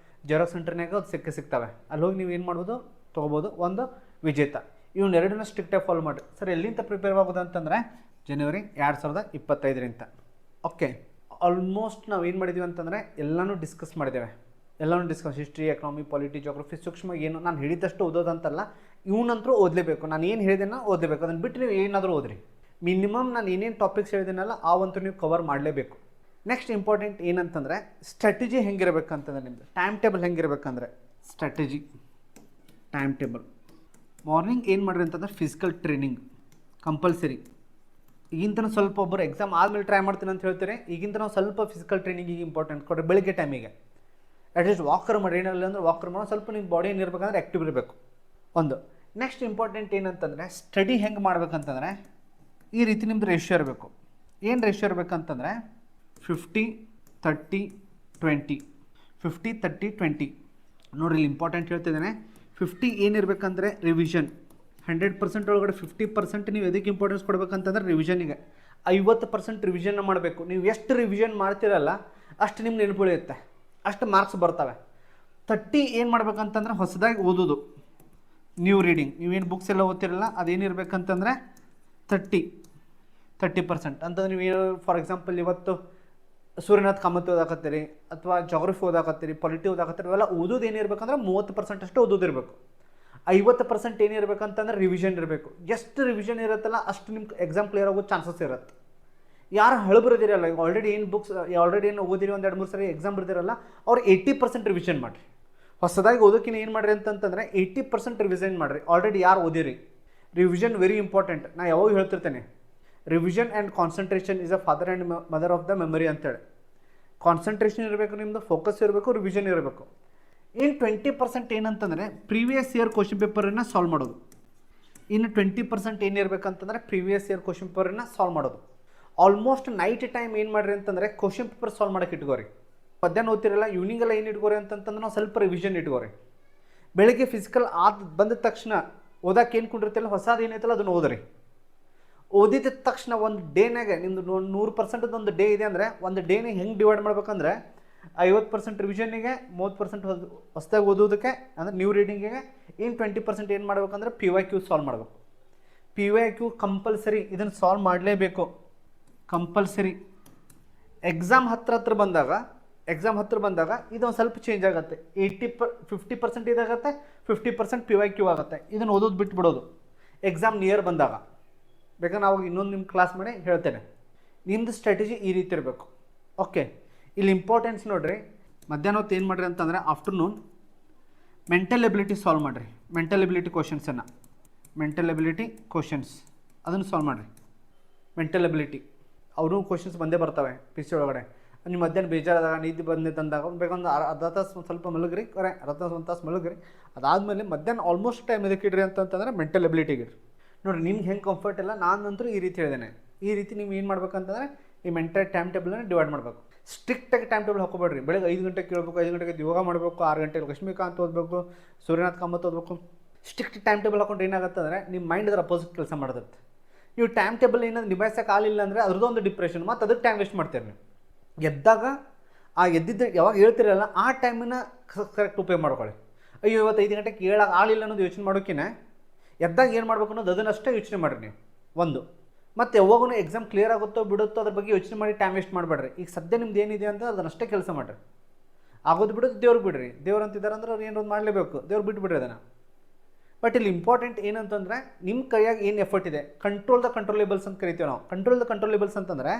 ಜೆರಾಕ್ಸ್ ಸೆಂಟರ್ನಾಗ ಅದು ಸಿಗ್ತವೆ. ಅಲ್ಲಿ ಹೋಗಿ ನೀವು ಏನು ಮಾಡ್ಬೋದು, ತೊಗೋಬೋದು. ಒಂದು ವಿಜೇತ. ಇವನ್ನೆರಡನ್ನ ಸ್ಟ್ರಿಕ್ಟಾಗಿ ಫಾಲೋ ಮಾಡಿರಿ. ಸರ್ ಎಲ್ಲಿಂದ ಪ್ರಿಪೇರ್ ಆಗೋದು ಅಂತಂದರೆ ಜನವರಿ 2025 ಓಕೆ. ಆಲ್ಮೋಸ್ಟ್ ನಾವು ಏನು ಮಾಡಿದ್ದೀವಿ ಅಂತಂದರೆ ಎಲ್ಲನೂ ಡಿಸ್ಕಸ್ ಮಾಡಿದ್ದೇವೆ. ಹಿಸ್ಟ್ರಿ, ಎಕನಾಮಿ, ಪಾಲಿಟಿ, ಜೋಗ್ರಫಿ ಸೂಕ್ಷ್ಮ ಏನು ನಾನು ಹೇಳಿದಷ್ಟು ಓದೋದಂತಲ್ಲ, ಇವನಂತರೂ ಓದಲೇಬೇಕು, ನಾನು ಏನು ಹೇಳಿದೆನೋ ಓದಲೇಬೇಕು, ಅದನ್ನು ಬಿಟ್ಟು ನೀವು ಏನಾದರೂ ಓದ್ರಿ. ಮಿನಿಮಮ್ ನಾನು ಏನೇನು ಟಾಪಿಕ್ಸ್ ಹೇಳಿದ್ದೀನಲ್ಲ ಅವಂತೂ ನೀವು ಕವರ್ ಮಾಡಲೇಬೇಕು. ನೆಕ್ಸ್ಟ್ ಇಂಪಾರ್ಟೆಂಟ್ ಏನಂತಂದರೆ ಸ್ಟ್ರಾಟಜಿ ಹೆಂಗಿರಬೇಕಂತಂದ್ರೆ ನಿಮ್ಮದು ಟೈಮ್ ಟೇಬಲ್ ಹೆಂಗಿರಬೇಕಂದ್ರೆ ಸ್ಟ್ರಾಟಜಿ ಟೈಮ್ ಟೇಬಲ್. ಮಾರ್ನಿಂಗ್ ಏನು ಮಾಡಿರಿ ಅಂತಂದ್ರೆ ಫಿಸಿಕಲ್ ಟ್ರೈನಿಂಗ್ ಕಂಪಲ್ಸರಿ. ಈಗಿಂತ ಸ್ವಲ್ಪ ಒಬ್ಬರು ಎಕ್ಸಾಮ್ ಆದಮೇಲೆ ಟ್ರೈ ಮಾಡ್ತೀನಿ ಅಂತ ಹೇಳ್ತಾರೆ, ಈಗಿಂತ ನಾವು ಸ್ವಲ್ಪ ಫಿಸಿಕಲ್ ಟ್ರೈನಿಂಗಿಗೆ ಇಂಪಾರ್ಟೆಂಟ್ ಕೊಡ್ರಿ. ಬೆಳಗ್ಗೆ ಟೈಮಿಗೆ ಅಟ್ಲೀಸ್ಟ್ ವಾಕರ್ ಮಾಡಿ, ಏನಿಲ್ಲ ಅಂದರೆ ವಾಕರ್ ಮಾಡೋ ಸ್ವಲ್ಪ ನಿಮ್ಮ ಬಾಡಿ ಏನಿರ್ಬೇಕಂದ್ರೆ ಆ್ಯಕ್ಟಿವ್ ಇರಬೇಕು ಒಂದು. ನೆಕ್ಸ್ಟ್ ಇಂಪಾರ್ಟೆಂಟ್ ಏನಂತಂದರೆ ಸ್ಟಡಿ ಹೆಂಗೆ ಮಾಡ್ಬೇಕಂತಂದರೆ ಈ ರೀತಿ ನಿಮ್ಮದು ರೇಷಿಯೋ ಇರಬೇಕು. ಏನು ರೇಷಿಯೋ ಇರಬೇಕಂತಂದರೆ 50-30-20 50-30-20 ನೋಡಿರಿ, ಇಲ್ಲಿ ಇಂಪಾರ್ಟೆಂಟ್ ಹೇಳ್ತಿದ್ದೇನೆ. 50 ಏನಿರಬೇಕಂದ್ರೆ ರಿವಿಷನ್. 100% ಒಳಗಡೆ 50% ನೀವು ಎದಕ್ಕೆ ಇಂಪಾರ್ಟೆನ್ಸ್ ಕೊಡಬೇಕಂತಂದ್ರೆ ರಿವಿಷನಿಗೆ. 50% ರಿವಿಷನ್ನ ಮಾಡಬೇಕು. ನೀವು ಎಷ್ಟು ರಿವಿಷನ್ ಮಾಡ್ತಿರಲ್ಲ ಅಷ್ಟು ನಿಮ್ಮ ನೆನಪುಳಿಯುತ್ತೆ, ಅಷ್ಟು ಮಾರ್ಕ್ಸ್ ಬರ್ತವೆ. 30 ಏನು ಮಾಡ್ಬೇಕಂತಂದ್ರೆ ಹೊಸದಾಗಿ ಓದೋದು, ನ್ಯೂ ರೀಡಿಂಗ್. ನೀವೇನು ಬುಕ್ಸ್ ಎಲ್ಲ ಓದ್ತಿರಲ್ಲ ಅದೇನಿರ್ಬೇಕಂತಂದರೆ 30% ಅಂತಂದ್ರೆ ನೀವು ಫಾರ್ ಎಕ್ಸಾಂಪಲ್ ಇವತ್ತು ಸೂರ್ಯನಾಥ್ ಕಾಮತ್ ಓದಾಕತ್ತೀರಿ ಅಥವಾ ಜಾಗ್ರಫಿ ಓದಾಕತ್ತೀರಿ, ಪೊಲಿಟಿ ಓದಾಕತ್ತೀರಿ, ಇವೆಲ್ಲ ಓದೋದು ಏನಿರ್ಬೇಕಂದ್ರೆ 30% ಅಷ್ಟು ಓದೋದಿರಬೇಕು. 50% ಏನಿರ್ಬೇಕಂತಂದ್ರೆ ರಿವಿಷನ್ ಇರಬೇಕು. ಎಷ್ಟು ರಿವಿಷನ್ ಇರುತ್ತಲ್ಲ ಅಷ್ಟು ನಿಮ್ಗೆ ಎಕ್ಸಾಮ್ ಕ್ಲಿಯರ್ ಆಗೋ ಚಾನ್ಸಸ್ ಇರುತ್ತೆ. ಯಾರು ಹಳಬರಿದಿರಲ್ಲ, ಈಗ ಆಲ್ರೆಡಿ ಏನು ಬುಕ್ಸ್ ಏನು ಓದಿರಿ, 1-2-3 ಸರಿ ಎಕ್ಸಾಮ್ ಬರ್ದಿರಲ್ಲ, ಅವ್ರು 80% ರಿವಿಷನ್ ಮಾಡಿರಿ. ಹೊಸದಾಗಿ ಓದೋಕ್ಕಿಂತ ಏನು ಮಾಡಿರಿ ಅಂತಂತಂದರೆ 80% ರಿವಿಷನ್ ಮಾಡಿರಿ. ಆಲ್ರೆಡಿ ಯಾರು ಓದಿರಿ, ರಿವಿಷನ್ ವೆರಿ ಇಂಪಾರ್ಟೆಂಟ್. ನಾನು ಯಾವಾಗ ಹೇಳ್ತಿರ್ತೇನೆ, revision and concentration is a father and mother of the memory ಅಂತೇಳಿ. ಕಾನ್ಸಂಟ್ರೇಷನ್ ಇರಬೇಕು, ನಿಮ್ಮದು ಫೋಕಸ್ ಇರಬೇಕು, ರಿವಿಷನ್ ಇರಬೇಕು. ಇನ್ನು 20% ಏನಂತಂದರೆ ಪ್ರೀವಿಯಸ್ ಇಯರ್ ಕ್ವಶನ್ ಪೇಪರನ್ನು ಸಾಲ್ವ್ ಮಾಡೋದು. ಇನ್ನು 20% ಏನಿರಬೇಕಂತಂದರೆ ಪ್ರೀವಿಯಸ್ ಇಯರ್ ಕ್ವಶನ್ ಪೇಪರನ್ನು ಸಾಲ್ವ್ ಮಾಡೋದು. ಆಲ್ಮೋಸ್ಟ್ ನೈಟ್ ಟೈಮ್ ಏನು ಮಾಡಿರಿ ಅಂತಂದರೆ ಕ್ವಶನ್ ಪೇಪರ್ ಸಾಲ್ವ್ ಮಾಡೋಕೆ ಇಟ್ಕೋರಿ. ಮಧ್ಯಾಹ್ನ ಓದ್ತಿರಲ್ಲ, ಈವ್ನಿಂಗೆಲ್ಲ ಏನು ಇಟ್ಕೋರಿ ಅಂತಂತಂದ್ರೆ ನಾವು ಸ್ವಲ್ಪ ರಿವಿಷನ್ ಇಟ್ಕೋರಿ. ಬೆಳಗ್ಗೆ ಫಿಸಿಕಲ್ ಬಂದ ತಕ್ಷಣ ಓದಕ್ಕೆ ಏನು ಕುಂಡಿರ್ತಿಲ್ಲ, ಹೊಸದು ಏನೈತಲ್ಲ ಅದನ್ನು ಓದ್ರಿ. ಓದಿದ ತಕ್ಷಣ ಒಂದು ಡೇನಾಗೆ ನಿಮ್ಮದು 100% ಒಂದು ಡೇ ಇದೆ ಅಂದರೆ ಒಂದು ಡೇನಾಗ ಹೆಂಗೆ ಡಿವೈಡ್ ಮಾಡ್ಬೇಕಂದ್ರೆ 50% ರಿವಿಷನ್ನಿಗೆ, 30% ಹೊಸದಾಗಿ ಓದೋದಕ್ಕೆ ಅಂದರೆ ನ್ಯೂ ರೀಡಿಂಗಿಗೆ, ಇನ್ನು 20% ಏನು ಮಾಡ್ಬೇಕಂದ್ರೆ PYQ ಸಾಲ್ವ್ ಮಾಡಬೇಕು. PYQ ಕಂಪಲ್ಸರಿ, ಇದನ್ನು ಸಾಲ್ವ್ ಮಾಡಲೇಬೇಕು ಕಂಪಲ್ಸರಿ. ಎಕ್ಸಾಮ್ ಹತ್ರ ಬಂದಾಗ ಇದೊಂದು ಸ್ವಲ್ಪ ಚೇಂಜ್ ಆಗುತ್ತೆ. 50% ಇದಾಗುತ್ತೆ, 50% PYQ ಆಗುತ್ತೆ. ಇದನ್ನು ಓದೋದು ಬಿಟ್ಬಿಡೋದು ಎಕ್ಸಾಮ್ ನಿಯರ್ ಬಂದಾಗ. ಬೇಕಾದ್ರೆ ನಾವು ಇನ್ನೊಂದು ನಿಮ್ಮ ಕ್ಲಾಸ್ ಮಾಡಿ ಹೇಳ್ತೇನೆ. ನಿಮ್ಮದು ಸ್ಟ್ರಾಟಜಿ ಈ ರೀತಿ ಇರಬೇಕು. ಓಕೆ, ಇಲ್ಲಿ ಇಂಪಾರ್ಟೆನ್ಸ್ ನೋಡಿರಿ. ಮಧ್ಯಾಹ್ನ ಹೊತ್ತು ಏನು ಮಾಡಿರಿ ಅಂತಂದರೆ ಆಫ್ಟರ್ನೂನ್ ಮೆಂಟಲ್ ಎಬಿಲಿಟಿ ಸಾಲ್ವ್ ಮಾಡಿರಿ. ಮೆಂಟಲ್ ಎಬಿಲಿಟಿ ಕ್ವಶನ್ಸ್ ಅದನ್ನು ಸಾಲ್ವ್ ಮಾಡಿರಿ. ಮೆಂಟಲ್ ಎಬಿಲಿಟಿ ಅವರು ಕ್ವಶನ್ಸ್ ಬಂದೇ ಬರ್ತವೆ PC ಒಳಗಡೆ. ನೀವು ಮಧ್ಯಾಹ್ನ ಬೇಜಾರಾದಾಗ ನಿದ್ದೆ ಬಂದಾಗ ಬೇಕಂದ್ರೆ ಅರ್ಧ ತಾಸು ಸ್ವಲ್ಪ ಮಲಗ್ರಿ, ಅರ್ಧ ತಾಸು 1 ತಾಸು ಮಲಗ್ರಿ. ಅದಾದಮೇಲೆ ಮಧ್ಯಾಹ್ನ ಆಲ್ಮೋಸ್ಟ್ ಟೈಮ್ ಇದಕ್ಕೆ ಇಡ್ರಿ ಅಂತಂತಂದರೆ ಮೆಂಟಲ್ ಎಬಿಲಿಟಿಗೆ ಇಡ್ರಿ. ನೋಡಿರಿ, ನಿಮ್ಗೆ ಹೆಂಗೆ ಕಂಫರ್ಟ್ ಇಲ್ಲ, ನಾನಂತೂ ಈ ರೀತಿ ಹೇಳಿದ್ದೇನೆ. ಈ ರೀತಿ ನೀವು ಏನು ಮಾಡ್ಬೇಕಂತಂದರೆ ಈ ಮೆಂಟಲ್ ಟೈಮ್ ಟೇಬಲನ್ನು ಡಿವೈಡ್ ಮಾಡಬೇಕು. ಸ್ಟ್ರಿಕ್ಟಾಗಿ ಟೈಮ್ ಟೇಬಲ್ ಹಾಕೋಬೇಡ್ರಿ. ಬೆಳಗ್ಗೆ 5 ಗಂಟೆಗೆ ಕೇಳಬೇಕು, 5 ಗಂಟೆಗೆ ಯೋಗ ಮಾಡಬೇಕು, 6 ಗಂಟೆಗೆ ಲಕ್ಷ್ಮೀಕಾಂತ್ ಓದಬೇಕು, ಸೂರ್ಯನಾಥ್ ಕಾಮತ್ ಓದಬೇಕು. ಸ್ಟ್ರಿಕ್ಟ್ ಟೈಮ್ ಟೇಬಲ್ ಹಾಕೊಂಡ್ರೆ ಏನಾಗುತ್ತೆ ಅಂದರೆ ನಿಮ್ಮ ಮೈಂಡ್ ಅದರ ಅಪೋಸಿಟ್ ಕೆಲಸ ಮಾಡುತ್ತೆ. ನೀವು ಟೈಮ್ ಟೇಬಲ್ ಏನಾದ್ರು ನಿಭಾಯಿಸೋಕೆ ಆಗಲಿಲ್ಲ ಅಂದರೆ ಅದ್ರದ್ದೊಂದು ಡಿಪ್ರೆಷನ್, ಮತ್ತು ಅದಕ್ಕೆ ಟೈಮ್ ವೇಸ್ಟ್ ಮಾಡ್ತೀರಿ ನೀವು. ಎದ್ದಾಗ ಎದ್ದಿದ್ದು ಯಾವಾಗ ಹೇಳ್ತಿರಲ್ಲ ಆ ಟೈಮನ್ನ ಕರೆಕ್ಟ್ ಉಪಯೋಗ ಮಾಡ್ಕೊಳ್ಳಿ. ಅಯ್ಯೋ ಇವತ್ತು 5 ಗಂಟೆಗೆ ಕೇಳೋಕೆ ಆಗಲಿಲ್ಲ ಅನ್ನೋದು ಯೋಚನೆ ಮಾಡೋಕ್ಕಿಂತ ಎದ್ದಾಗ ಏನು ಮಾಡಬೇಕು ಅನ್ನೋದು ಅದನ್ನಷ್ಟೇ ಯೋಚನೆ ಮಾಡಿರಿ ನೀವು ಒಂದು. ಮತ್ತು ಯಾವಾಗೂ ಎಕ್ಸಾಮ್ ಕ್ಲಿಯರ್ ಆಗುತ್ತೋ ಬಿಡುತ್ತೋ ಅದ್ರ ಬಗ್ಗೆ ಯೋಚನೆ ಮಾಡಿ ಟೈಮ್ ವೇಸ್ಟ್ ಮಾಡಬೇಡ್ರಿ. ಈಗ ಸದ್ಯ ನಿಮ್ದು ಏನಿದೆ ಅಂತ ಅದನ್ನಷ್ಟೇ ಕೆಲಸ ಮಾಡಿರಿ. ಆಗೋದು ಬಿಡೋದು ದೇವ್ರು ಬಿಡ್ರಿ. ದೇವ್ರು ಅಂತಿದ್ದಾರೆ ಅಂದ್ರೆ ಅವ್ರು ಏನೊಂದು ಮಾಡಲೇಬೇಕು, ದೇವ್ರು ಬಿಟ್ಬಿಡ್ರಿ ಅದನ್ನು. ಬಟ್ ಇಲ್ಲಿ ಇಂಪಾರ್ಟೆಂಟ್ ಏನಂತಂದರೆ ನಿಮ್ಮ ಕೈಯಾಗ ಏನು ಎಫರ್ಟ್ ಇದೆ, ಕಂಟ್ರೋಲ್ ದ ಕಂಟ್ರೋಲೇಬಲ್ಸ್ ಅಂತ ಕರಿತೀವಿ ನಾವು. ಕಂಟ್ರೋಲ್ ದ ಕಂಟ್ರೋಲೇಬಲ್ಸ್ ಅಂತಂದರೆ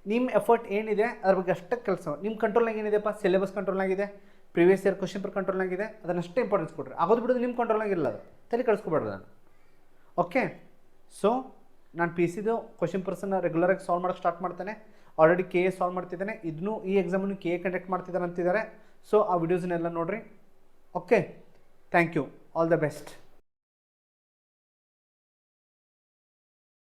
ನಿಮ್ಮ ಎಫರ್ಟ್ ಏನಿದೆ ಅದ್ರ ಬಗ್ಗೆ ಅಷ್ಟೇ ಕೆಲಸ. ನಿಮ್ಮ ಕಂಟ್ರೋಲ್ನಾಗ ಏನಿದೆಪ್ಪ, ಸಿಲೆಬಸ್ ಕಂಟ್ರೋಲ್ನಾಗಿದೆ, ಪ್ರೀವಿಯಸ್ ಇಯರ್ ಕ್ವಶನ್ ಪೇಪರ್ ಕಂಟ್ರೋಲ್ನಾಗಿದೆ, ಅದನ್ನಷ್ಟೇ ಇಂಪಾರ್ಟೆನ್ಸ್ ಕೊಡ್ರಿ. ಆಗೋದು ಬಿಡೋದು ನಿಮ್ಮ ಕಂಟ್ರೋಲ್ನಾಗಿರಲ್ಲ, ಅದು ತಲೆ ಕಳಿಸ್ಕೊಬೇಡ್ರಿ ನಾನು. ಓಕೆ, ಸೊ ನಾನು PCದು ಕ್ವಶನ್ ಪೇಪರ್ಸನ್ನು ರೆಗ್ಯುಲರಾಗಿ ಸಾಲ್ವ್ ಮಾಡೋಕ್ಕೆ ಸ್ಟಾರ್ಟ್ ಮಾಡ್ತೇನೆ. ಆಲ್ರೆಡಿ KA ಸಾಲ್ವ್ ಮಾಡ್ತಿದ್ದೇನೆ. ಇದನ್ನು ಈ ಎಕ್ಸಾಮನ್ನು KA ಕಂಡಕ್ಟ್ ಮಾಡ್ತಿದ್ದಾರೆ ಅಂತಿದ್ದಾರೆ. ಸೊ ಆ ವಿಡಿಯೋಸನ್ನೆಲ್ಲ ನೋಡಿರಿ. Okay, thank you, all the best.